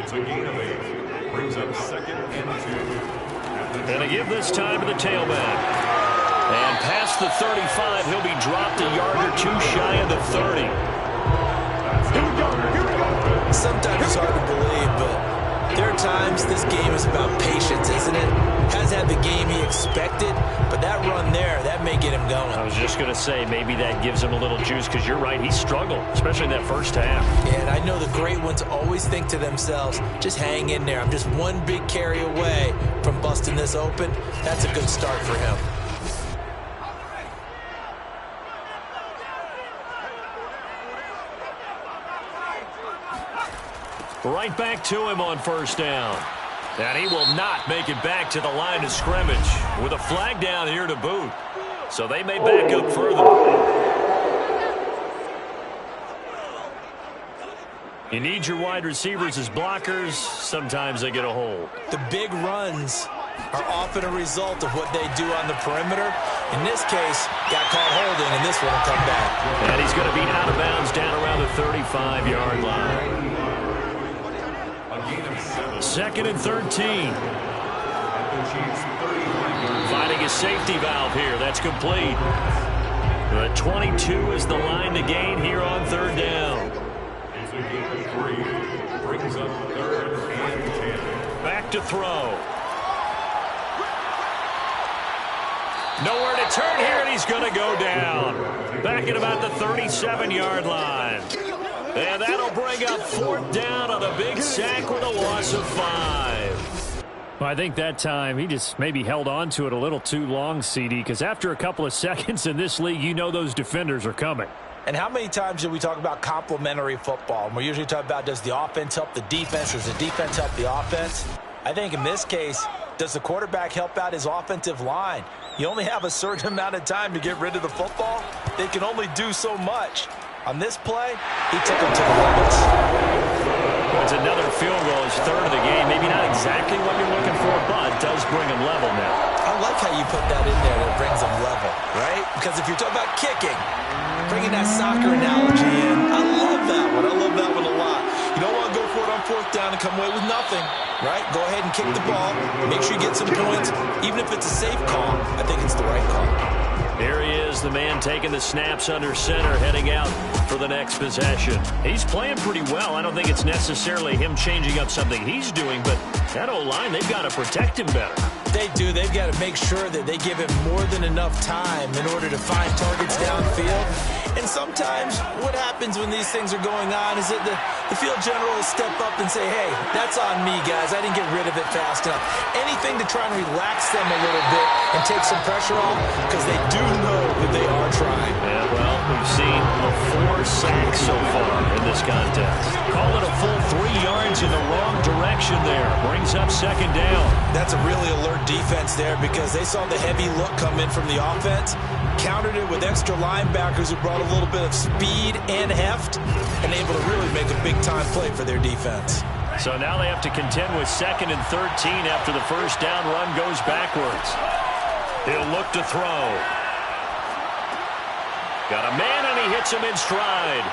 It's a gain of 8. Brings up 2nd and 2. And they give this time to the tailback. And past the 35, he'll be dropped a yard or 2 shy of the 30. Sometimes it's hard to believe, but there are times this game is about patience, isn't it? Has had the game he expected, but that run there, that may get him going. I was just going to say, maybe that gives him a little juice, because you're right, he struggled, especially in that first half. Yeah, and I know the great ones always think to themselves, just hang in there. I'm just one big carry away from busting this open. That's a good start for him. Right back to him on 1st down. And he will not make it back to the line of scrimmage with a flag down here to boot. So they may back up further. You need your wide receivers as blockers. Sometimes they get a hold. The big runs are often a result of what they do on the perimeter. In this case, got caught holding, and this one will come back. And he's going to be out of bounds down around the 35-yard line. 2nd and 13. Finding a safety valve here. That's complete. The 22 is the line to gain here on 3rd down. Making the 3. Brings up 3rd and 10. Back to throw. Nowhere to turn here, and he's going to go down. Back at about the 37-yard line. And that'll bring up 4th down on a big sack with a loss of 5. Well, I think that time he just maybe held on to it a little too long, CD, because after a couple of seconds in this league, you know those defenders are coming. And how many times do we talk about complementary football? And we're usually talking about, does the offense help the defense? Does the defense help the offense? I think in this case, does the quarterback help out his offensive line? You only have a certain amount of time to get rid of the football. They can only do so much. On this play, he took him to the limits. It's another field goal, his 3rd of the game. Maybe not exactly what you're looking for, but does bring him level now. I like how you put that in there that brings him level, right? Because if you're talking about kicking, bringing that soccer analogy in, I love that one. I love that one a lot. You don't want to go for it on 4th down and come away with nothing, right? Go ahead and kick the ball. Make sure you get some points. Even if it's a safe call, I think it's the right call. Here he is, the man taking the snaps under center, heading out for the next possession. He's playing pretty well. I don't think it's necessarily him changing up something he's doing, but that O-line, they've got to protect him better. They do. They've got to make sure that they give him more than enough time in order to find targets downfield. And sometimes what happens when these things are going on is that the field general will step up and say, hey, that's on me, guys. I didn't get rid of it fast enough. Anything to try and relax them a little bit and take some pressure off, because they do know that they are trying. Yeah, well, we've seen 4 sacks so far in this contest. Call it a full 3 yards in the wrong direction there. Brings up 2nd down. That's a really alert defense there, because they saw the heavy look come in from the offense, countered it with extra linebackers who brought a little bit of speed and heft, and able to really make a big-time play for their defense. So now they have to contend with 2nd and 13 after the 1st down run goes backwards. He'll look to throw. Got a man, and he hits him in stride.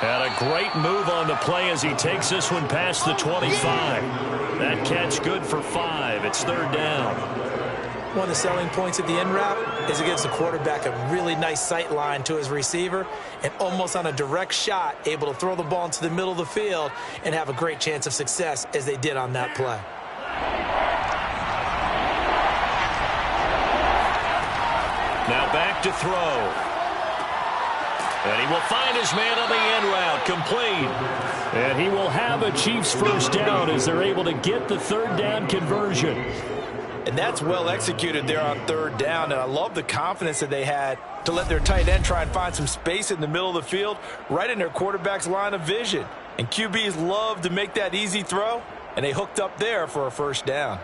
And a great move on the play as he takes this one past the 25. That catch good for 5. It's 3rd down. One of the selling points of the end route is it gives the quarterback a really nice sight line to his receiver, and almost on a direct shot, able to throw the ball into the middle of the field and have a great chance of success as they did on that play. Now back to throw. And he will find his man on the end route, complete. And he will have a Chiefs 1st down as they're able to get the 3rd down conversion. And that's well executed there on 3rd down. And I love the confidence that they had to let their tight end try and find some space in the middle of the field, right in their quarterback's line of vision. And QBs love to make that easy throw, and they hooked up there for a 1st down.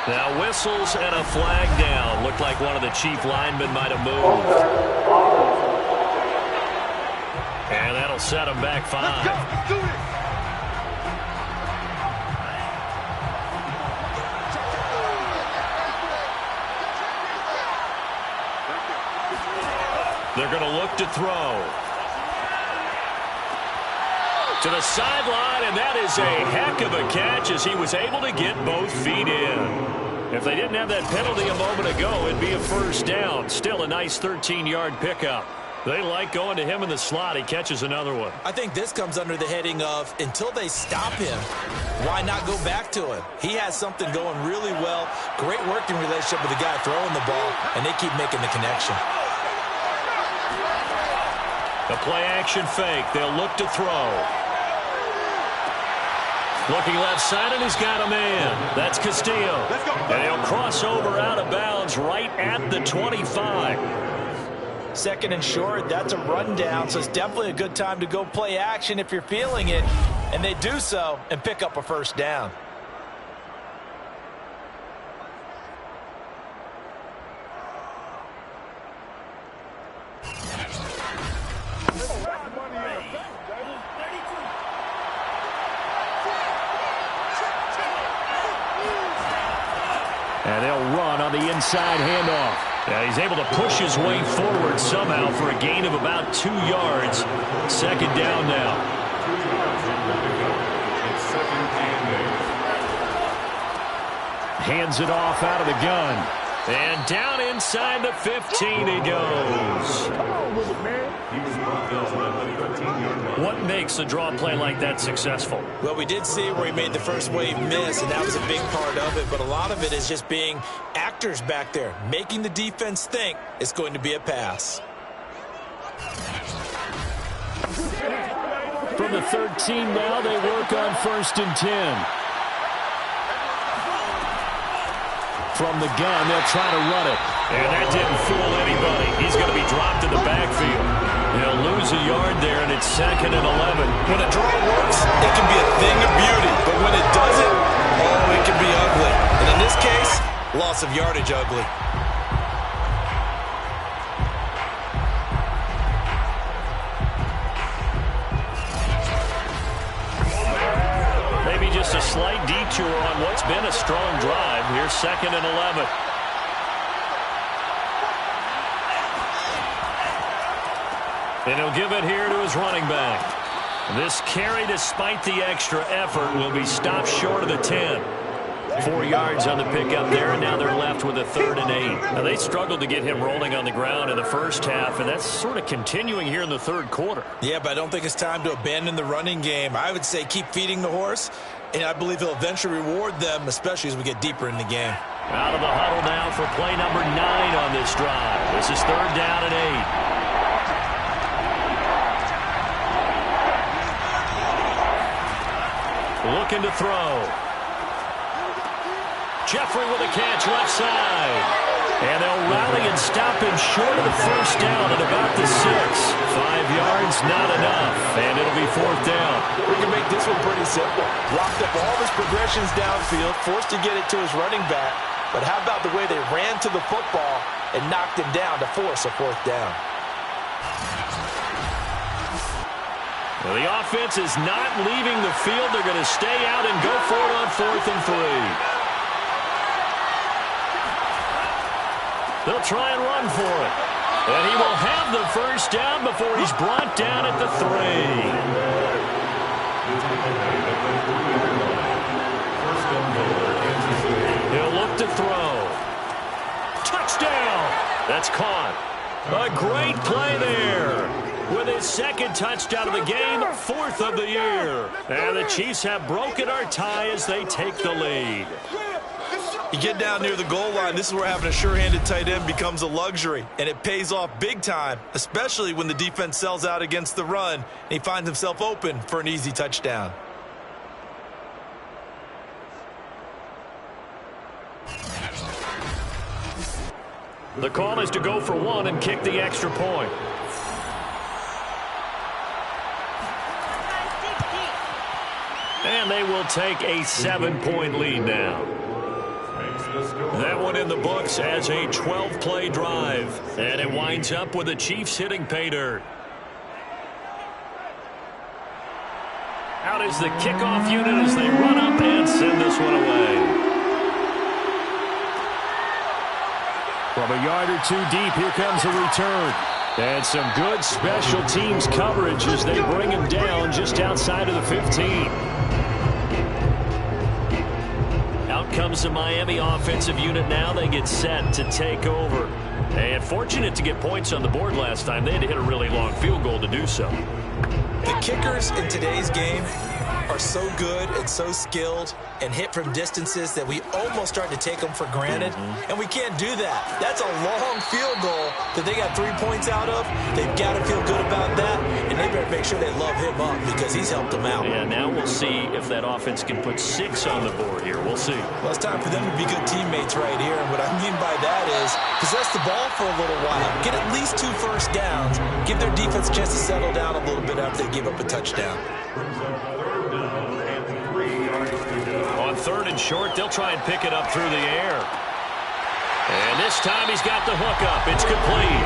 Now whistles and a flag down. Looked like one of the Chief linemen might have moved. And that'll set him back 5. They're going to look to throw. To the sideline, and that is a heck of a catch as he was able to get both feet in. If they didn't have that penalty a moment ago, it'd be a 1st down. Still a nice 13-yard pickup. They like going to him in the slot. He catches another one. I think this comes under the heading of, until they stop him, why not go back to him? He has something going really well. Great working relationship with the guy throwing the ball, and they keep making the connection. The play-action fake. They'll look to throw. Looking left side, and he's got a man. That's Castillo. And he'll cross over out of bounds right at the 25. 2nd and short, that's a rundown, so it's definitely a good time to go play action if you're feeling it. And they do so and pick up a 1st down. And they'll run on the inside handoff. Yeah, he's able to push his way forward somehow for a gain of about 2 yards. 2nd down now. yards on the pickup. It's 2nd and 8. Hands it off out of the gun. And down inside the 15 he goes. What makes a draw play like that successful? Well, we did see where he made the first wave miss, and that was a big part of it. But a lot of it is just being actors back there, making the defense think it's going to be a pass. From the 13 now, they work on 1st and 10. From the gun, they'll try to run it. And that didn't fool anybody. He's going to be dropped in the backfield. They'll lose a yard there, and it's 2nd and 11. When a draw works, it can be a thing of beauty. But when it doesn't, oh, it can be ugly. And in this case, loss of yardage ugly. Just a slight detour on what's been a strong drive. Here's 2nd and 11. And he'll give it here to his running back. This carry, despite the extra effort, will be stopped short of the 10. 4 yards on the pickup there, and now they're left with a 3rd and 8. Now, they struggled to get him rolling on the ground in the first half, and that's sort of continuing here in the 3rd quarter. Yeah, but I don't think it's time to abandon the running game. I would say keep feeding the horse, and I believe he'll eventually reward them, especially as we get deeper in the game. Out of the huddle now for play number 9 on this drive. This is 3rd down and 8. Looking to throw. Jeffrey with a catch left side. And they'll rally and stop him short of the 1st down at about the 6. 5 yards, not enough. And it'll be 4th down. We can make this one pretty simple. Blocked up all his progressions downfield, forced to get it to his running back. But how about the way they ran to the football and knocked him down to force a 4th down? Well, the offense is not leaving the field. They're going to stay out and go for it on 4th and 3. They'll try and run for it. And he will have the 1st down before he's brought down at the 3. He'll look to throw. Touchdown! That's caught. A great play there. With his 2nd touchdown of the game, 4th of the year. And the Chiefs have broken our tie as they take the lead. You get down near the goal line, this is where having a sure-handed tight end becomes a luxury, and it pays off big time, especially when the defense sells out against the run, and he finds himself open for an easy touchdown. The call is to go for 1 and kick the extra point. And they will take a 7-point lead now. That one in the books as a 12-play drive. And it winds up with the Chiefs hitting pay dirt. Out is the kickoff unit as they run up and send this one away. From a yard or 2 deep, here comes a return. And some good special teams coverage as they bring him down just outside of the 15. Out comes the Miami offensive unit now. They get set to take over. And fortunate to get points on the board last time. They had to hit a really long field goal to do so. The kickers in today's game are so good and so skilled and hit from distances that we almost start to take them for granted, and we can't do that. That's a long field goal that they got 3 points out of. They've got to feel good about that, and they better make sure they love him up because he's helped them out. Yeah, now we'll see if that offense can put 6 on the board here. We'll see. Well, it's time for them to be good teammates right here, and what I mean by that is possess the ball for a little while, get at least 2 first downs, give their defense a chance to settle down a little bit after they give up a touchdown. On 3rd and short, they'll try and pick it up through the air. And this time he's got the hook up. It's complete.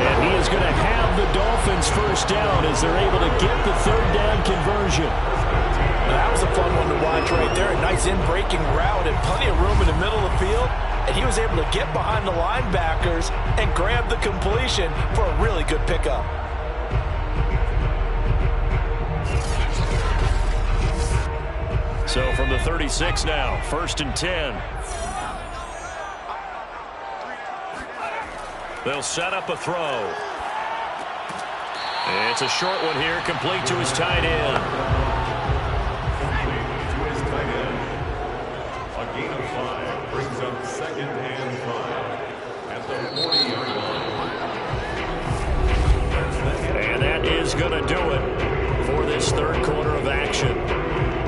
And he is going to have the Dolphins first down as they're able to get the 3rd down conversion. Now, that was a fun one to watch right there. A nice in-breaking route and plenty of room in the middle of the field. And he was able to get behind the linebackers and grab the completion for a really good pickup. 36 now. 1st and 10. They'll set up a throw. It's a short one here, complete to his tight end. To his tight end. A gain of 5 brings up 2nd and 5 at the 40-yard line. And that is going to do it for this third quarter of action.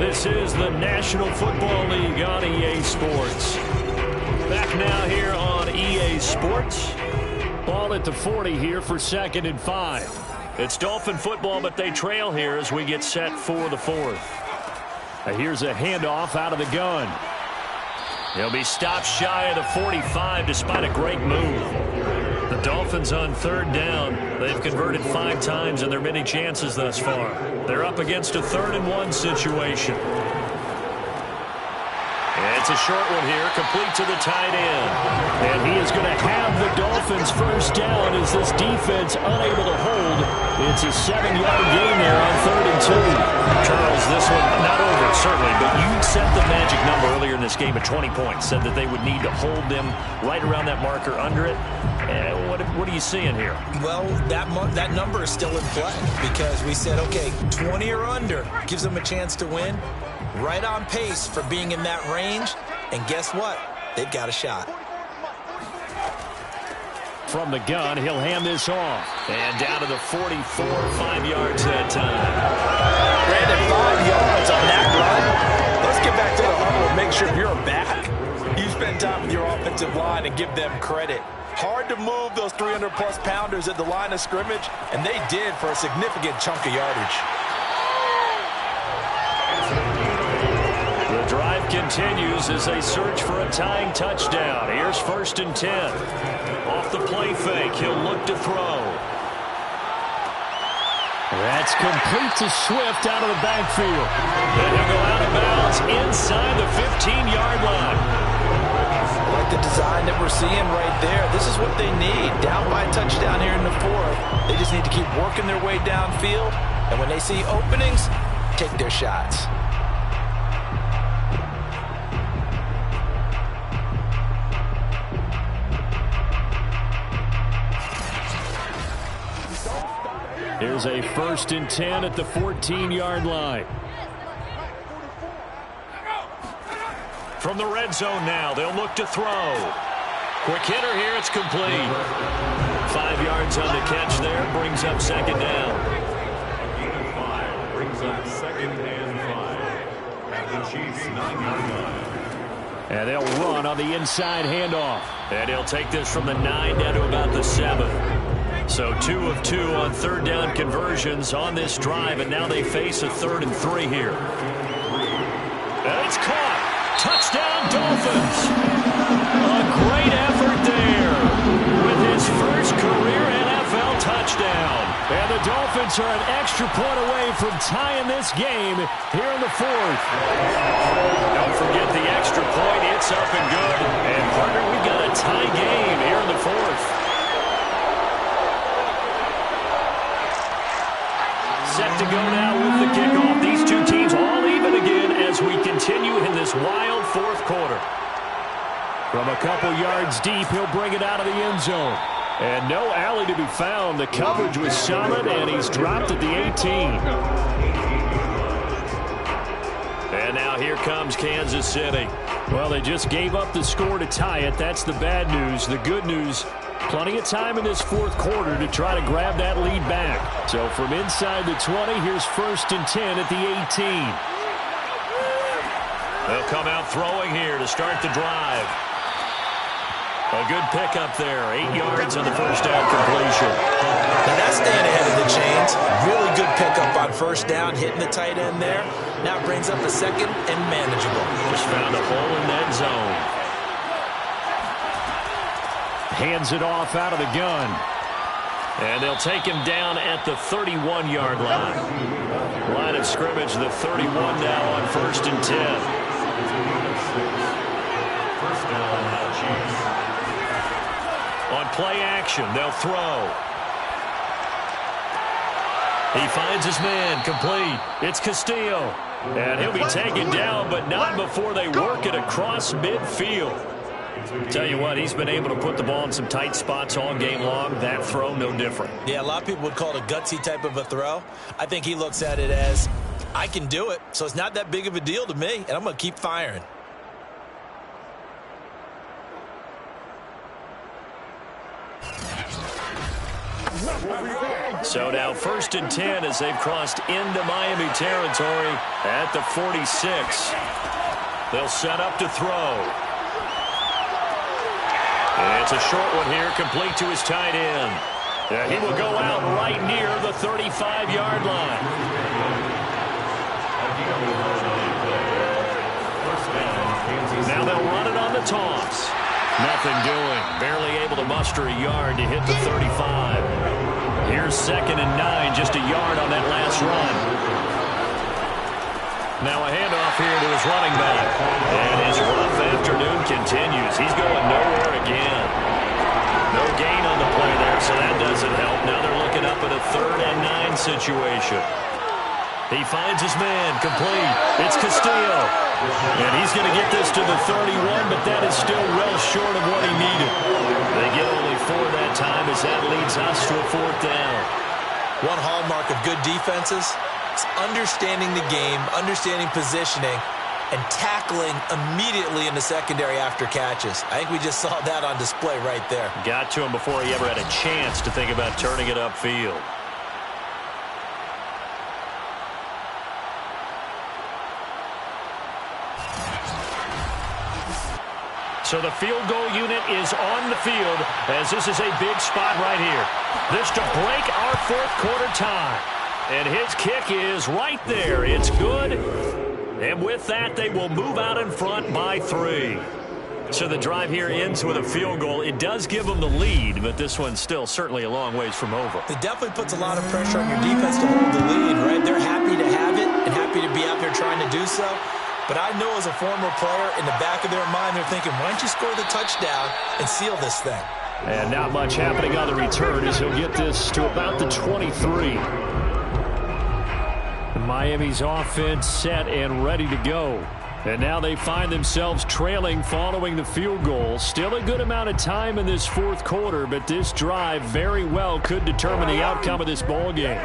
This is the National Football League on EA Sports. Back now here on EA Sports. Ball at the 40 here for 2nd and 5. It's Dolphin football, but they trail here as we get set for the 4th. Here's a handoff out of the gun. He'll be stopped shy of the 45 despite a great move. The Dolphins on 3rd down. They've converted 5 times in their many chances thus far. They're up against a 3rd and 1 situation. It's a short one here, complete to the tight end. And he is going to have the Dolphins first down as this defense unable to hold. It's a 7-yard gain there on 3rd and 2. Charles, this one not over, certainly, but you set the magic number earlier in this game at 20 points. Said that they would need to hold them right around that marker under it. What are you seeing here? Well, that number is still in play because we said, okay, 20 or under gives them a chance to win. Right on pace for being in that range. And guess what? They've got a shot. From the gun, he'll hand this off. And down to the 44, 5 yards that time. Brandon, 5 yards on that run. Let's get back to the huddle and make sure you're back. You spend time with your offensive line and give them credit. Hard to move those 300-plus pounders at the line of scrimmage, and they did for a significant chunk of yardage. The drive continues as they search for a tying touchdown. Here's 1st and 10. Off the play fake, he'll look to throw. That's complete to Swift out of the backfield. And he'll go out of bounds inside the 15-yard line. I like the design that we're seeing right there. This is what they need. Down by a touchdown here in the 4th. They just need to keep working their way downfield. And when they see openings, take their shots. Here's a 1st and 10 at the 14-yard line. From the red zone now, they'll look to throw. Quick hitter here, it's complete. 5 yards on the catch there, brings up 2nd down. A gain of 5 brings up 2nd and 5 at the Chiefs' 9-yard line. And they'll run on the inside handoff. And he'll take this from the 9 down to about the 7. So 2 of 2 on 3rd down conversions on this drive, and now they face a 3rd and 3 here. And it's caught. Touchdown, Dolphins. A great effort there with his first career NFL touchdown. And the Dolphins are an extra point away from tying this game here in the 4th. Don't forget the extra point. It's up and good. And, partner, we've got a tie game here in the 4th. Set to go now with the kickoff. These two teams all even again as we continue in this wild 4th quarter. From a couple yards deep, he'll bring it out of the end zone. And no alley to be found. The coverage was solid, and he's dropped at the 18. And now here comes Kansas City. Well, they just gave up the score to tie it. That's the bad news. The good news, plenty of time in this 4th quarter to try to grab that lead back. So from inside the 20, here's 1st and 10 at the 18. They'll come out throwing here to start the drive. A good pickup there. 8 yards on the 1st down completion. Now that's staying ahead of the chains. Really good pickup on 1st down, hitting the tight end there. Now brings up a 2nd and manageable. Just found a hole in that zone. Hands it off out of the gun. And they'll take him down at the 31-yard line. Line of scrimmage, the 31 now on 1st and 10. 1st down, Chiefs. On play action, they'll throw. He finds his man, complete. It's Castillo. And he'll be taken down, but not before they work it across midfield. Tell you what, he's been able to put the ball in some tight spots all game long. That throw, no different. Yeah, a lot of people would call it a gutsy type of a throw. I think he looks at it as, I can do it, so it's not that big of a deal to me, and I'm going to keep firing. So now 1st and 10 as they've crossed into Miami territory at the 46. They'll set up to throw. And it's a short one here, complete to his tight end. And he will go out right near the 35-yard line. Now they'll run it on the toss. Nothing doing. Barely able to muster a yard to hit the 35. Here's 2nd and 9, just a yard on that last run. Now a handoff here to his running back. And his rough afternoon continues. He's going nowhere again. No gain on the play there, so that doesn't help. Now they're looking up at a 3rd and 9 situation. He finds his man, complete. It's Castillo. And he's going to get this to the 31, but that is still well short of what he needed. They get only 4 that time as that leads us to a 4th down. One hallmark of good defenses is understanding the game, understanding positioning, and tackling immediately in the secondary after catches. I think we just saw that on display right there. Got to him before he ever had a chance to think about turning it upfield. So the field goal unit is on the field as this is a big spot right here. This to break our 4th quarter tie. And his kick is right there. It's good. And with that, they will move out in front by 3. So the drive here ends with a field goal. It does give them the lead, but this one's still certainly a long ways from over. It definitely puts a lot of pressure on your defense to hold the lead, right? They're happy to have it and happy to be out there trying to do so. But I know as a former player, in the back of their mind, they're thinking, why don't you score the touchdown and seal this thing? And not much happening on the return as he'll get this to about the 23. Miami's offense set and ready to go. And now they find themselves trailing following the field goal. Still a good amount of time in this 4th quarter, but this drive very well could determine the outcome of this ball game.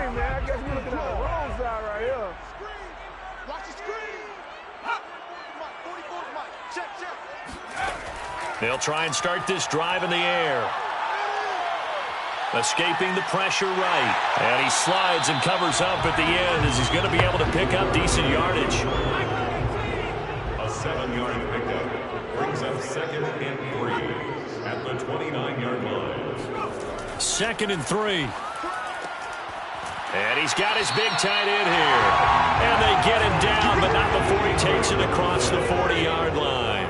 They'll try and start this drive in the air. Escaping the pressure right. And he slides and covers up at the end as he's going to be able to pick up decent yardage. A 7-yard pickup brings up 2nd and 3 at the 29-yard line. 2nd and 3. And he's got his big tight end here. And they get him down, but not before he takes it across the 40-yard line.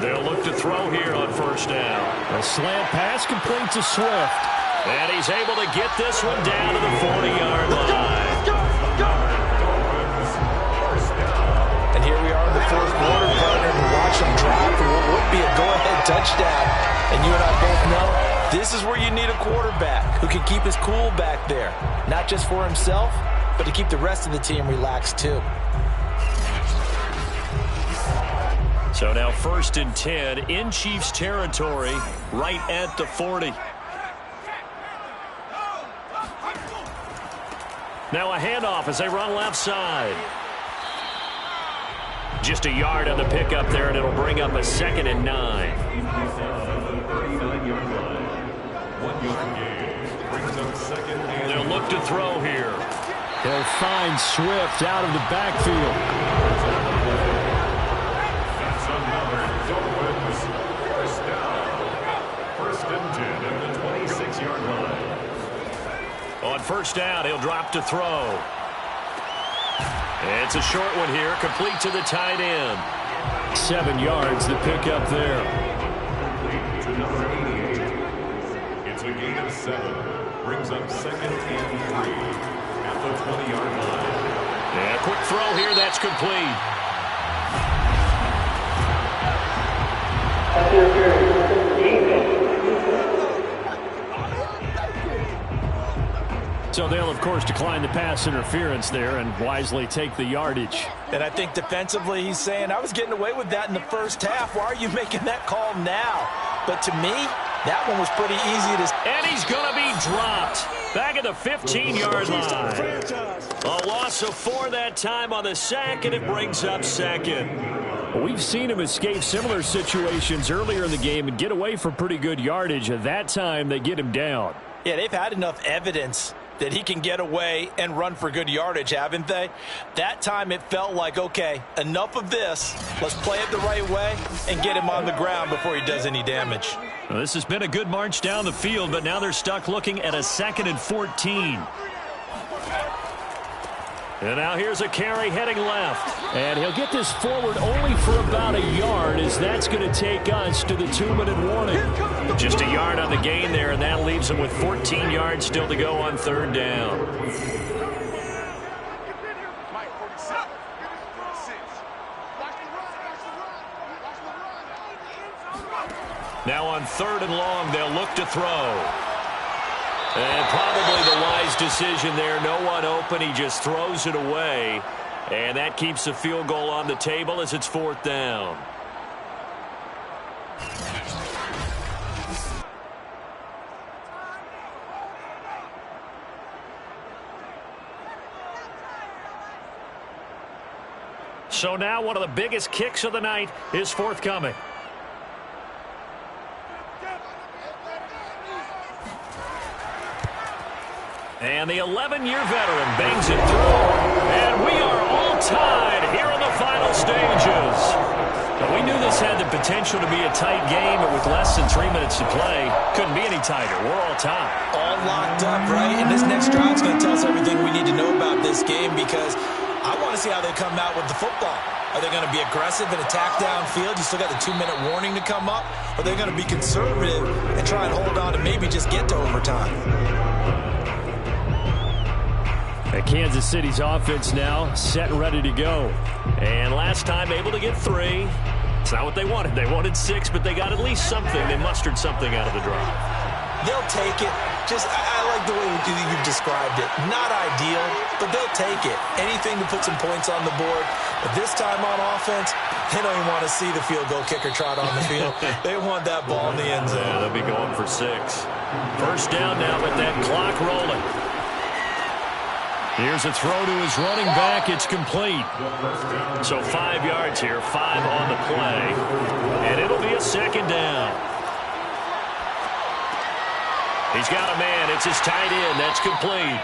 They'll look to throw here on 1st down. A slant pass complete to Swift. And he's able to get this one down to the 40-yard line. And here we are in the 4th quarter, partner, and watch them drive for what would be a go-ahead touchdown. And you and I both know this is where you need a quarterback who can keep his cool back there. Not just for himself, but to keep the rest of the team relaxed too. So now 1st and 10 in Chiefs territory, right at the 40. Now a handoff as they run left side. Just a yard on the pickup there, and it'll bring up a 2nd and 9. They'll look to throw here. They'll find Swift out of the backfield. On 1st down, he'll drop to throw. It's a short one here, complete to the tight end. 7 yards, the pickup there. It's a gain of 7. Brings up 2nd and 3 at the 20-yard line. And a quick throw here, that's complete. So they'll, of course, decline the pass interference there and wisely take the yardage. And I think defensively he's saying, I was getting away with that in the first half. Why are you making that call now? But to me, that one was pretty easy to... And he's going to be dropped back at the 15-yard line. A loss of 4 that time on the sack, and it brings up second. We've seen him escape similar situations earlier in the game and get away for pretty good yardage. At that time, they get him down. Yeah, they've had enough evidence that he can get away and run for good yardage, haven't they? That time it felt like, okay, enough of this. Let's play it the right way and get him on the ground before he does any damage. Well, this has been a good march down the field, but now they're stuck looking at a 2nd and 14. And now here's a carry heading left. And he'll get this forward only for about a yard, as that's going to take us to the 2-minute warning. Just a yard on the gain there, and that leaves him with 14 yards still to go on 3rd down. Now on 3rd and long, they'll look to throw. And probably the wise decision there. No one open. He just throws it away. And that keeps the field goal on the table as it's 4th down. So now one of the biggest kicks of the night is forthcoming. And the 11-year veteran bangs it through. And we are all tied here in the final stages. Now, we knew this had the potential to be a tight game, but with less than 3 minutes to play, couldn't be any tighter. We're all tied. All locked up, right? And this next drive is going to tell us everything we need to know about this game, because I want to see how they come out with the football. Are they going to be aggressive and attack downfield? You still got the 2-minute warning to come up? Or are they going to be conservative and try and hold on and maybe just get to overtime? And Kansas City's offense now set and ready to go. And last time able to get 3. It's not what they wanted. They wanted 6, but they got at least something. They mustered something out of the drive. They'll take it. I like the way you've described it. Not ideal, but they'll take it. Anything to put some points on the board. But this time on offense, they don't even want to see the field goal kicker trot on the field. They want that ball in the end zone. Yeah, they'll be going for 6. 1st down now with that clock rolling. Here's a throw to his running back. It's complete. So 5 yards here, 5 on the play. And it'll be a 2nd down. He's got a man. It's his tight end. That's complete.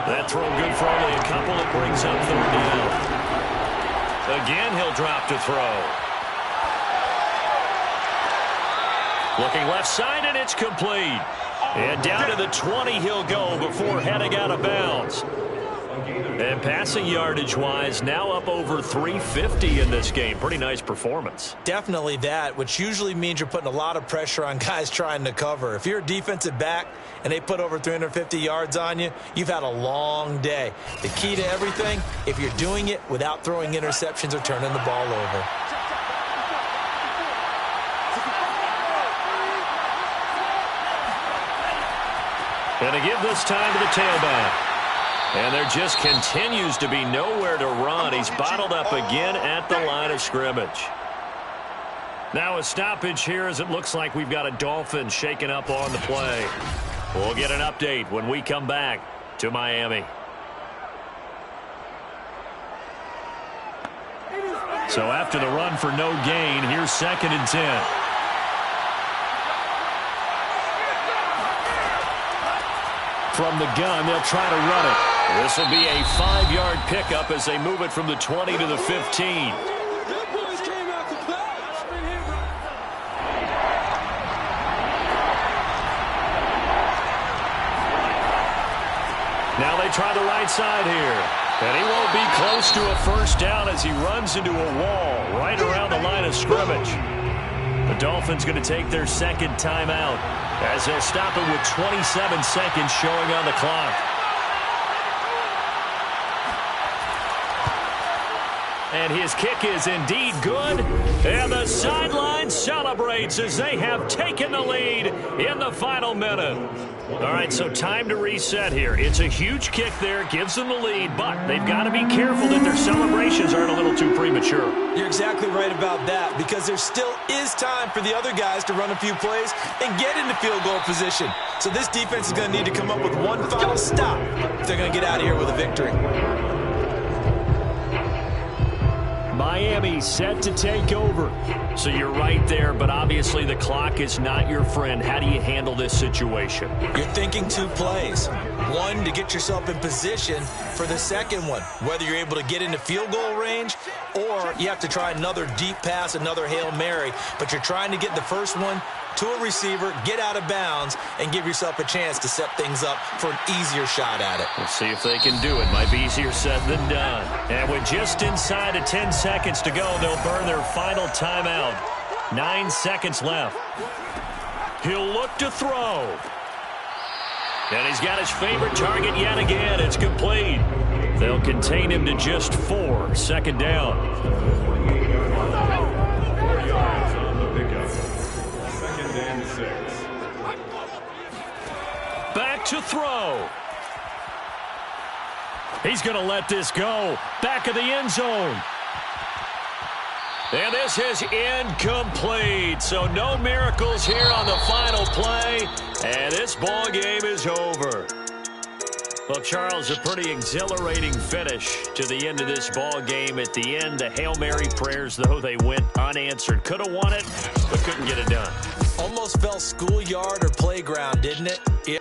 That throw good for only a couple. It brings up 3rd down. Again, he'll drop to throw. Looking left side, and it's complete. And down to the 20 he'll go before heading out of bounds. And passing yardage-wise, now up over 350 in this game. Pretty nice performance. Definitely that, which usually means you're putting a lot of pressure on guys trying to cover. If you're a defensive back and they put over 350 yards on you, you've had a long day. The key to everything, if you're doing it without throwing interceptions or turning the ball over. And to give this time to the tailback. And there just continues to be nowhere to run. He's bottled up again at the line of scrimmage. Now a stoppage here as it looks like we've got a Dolphins shaken up on the play. We'll get an update when we come back to Miami. So after the run for no gain, here's 2nd and 10. From the gun, they'll try to run it. This will be a 5-yard pickup as they move it from the 20 to the 15. Now they try the right side here. And he won't be close to a 1st down as he runs into a wall right around the line of scrimmage. The Dolphins going to take their 2nd timeout as they'll stop it with 27 seconds showing on the clock. And his kick is indeed good. And the sideline celebrates as they have taken the lead in the final minute. All right, so time to reset here. It's a huge kick there, gives them the lead, but they've got to be careful that their celebrations aren't a little too premature. You're exactly right about that, because there still is time for the other guys to run a few plays and get into field goal position. So this defense is going to need to come up with one final stop if they're going to get out of here with a victory. Miami set to take over. So you're right there, but obviously the clock is not your friend. How do you handle this situation? You're thinking two plays. One, to get yourself in position for the second one, whether you're able to get into field goal range or you have to try another deep pass, another Hail Mary, but you're trying to get the first one to a receiver, get out of bounds, and give yourself a chance to set things up for an easier shot at it. We'll see if they can do it. Might be easier said than done. And with just inside of 10 seconds to go, they'll burn their final timeout. 9 seconds left. He'll look to throw. And he's got his favorite target yet again. It's complete. They'll contain him to just 4. Second down. 4 yards on the pickup. 2nd and 6. Back to throw. He's going to let this go. Back of the end zone. And this is incomplete. So no miracles here on the final play. And this ball game is over. Well, Charles, a pretty exhilarating finish to the end of this ball game. At the end, the Hail Mary prayers, though, they went unanswered. Could have won it, but couldn't get it done. Almost felt schoolyard or playground, didn't it? Yeah.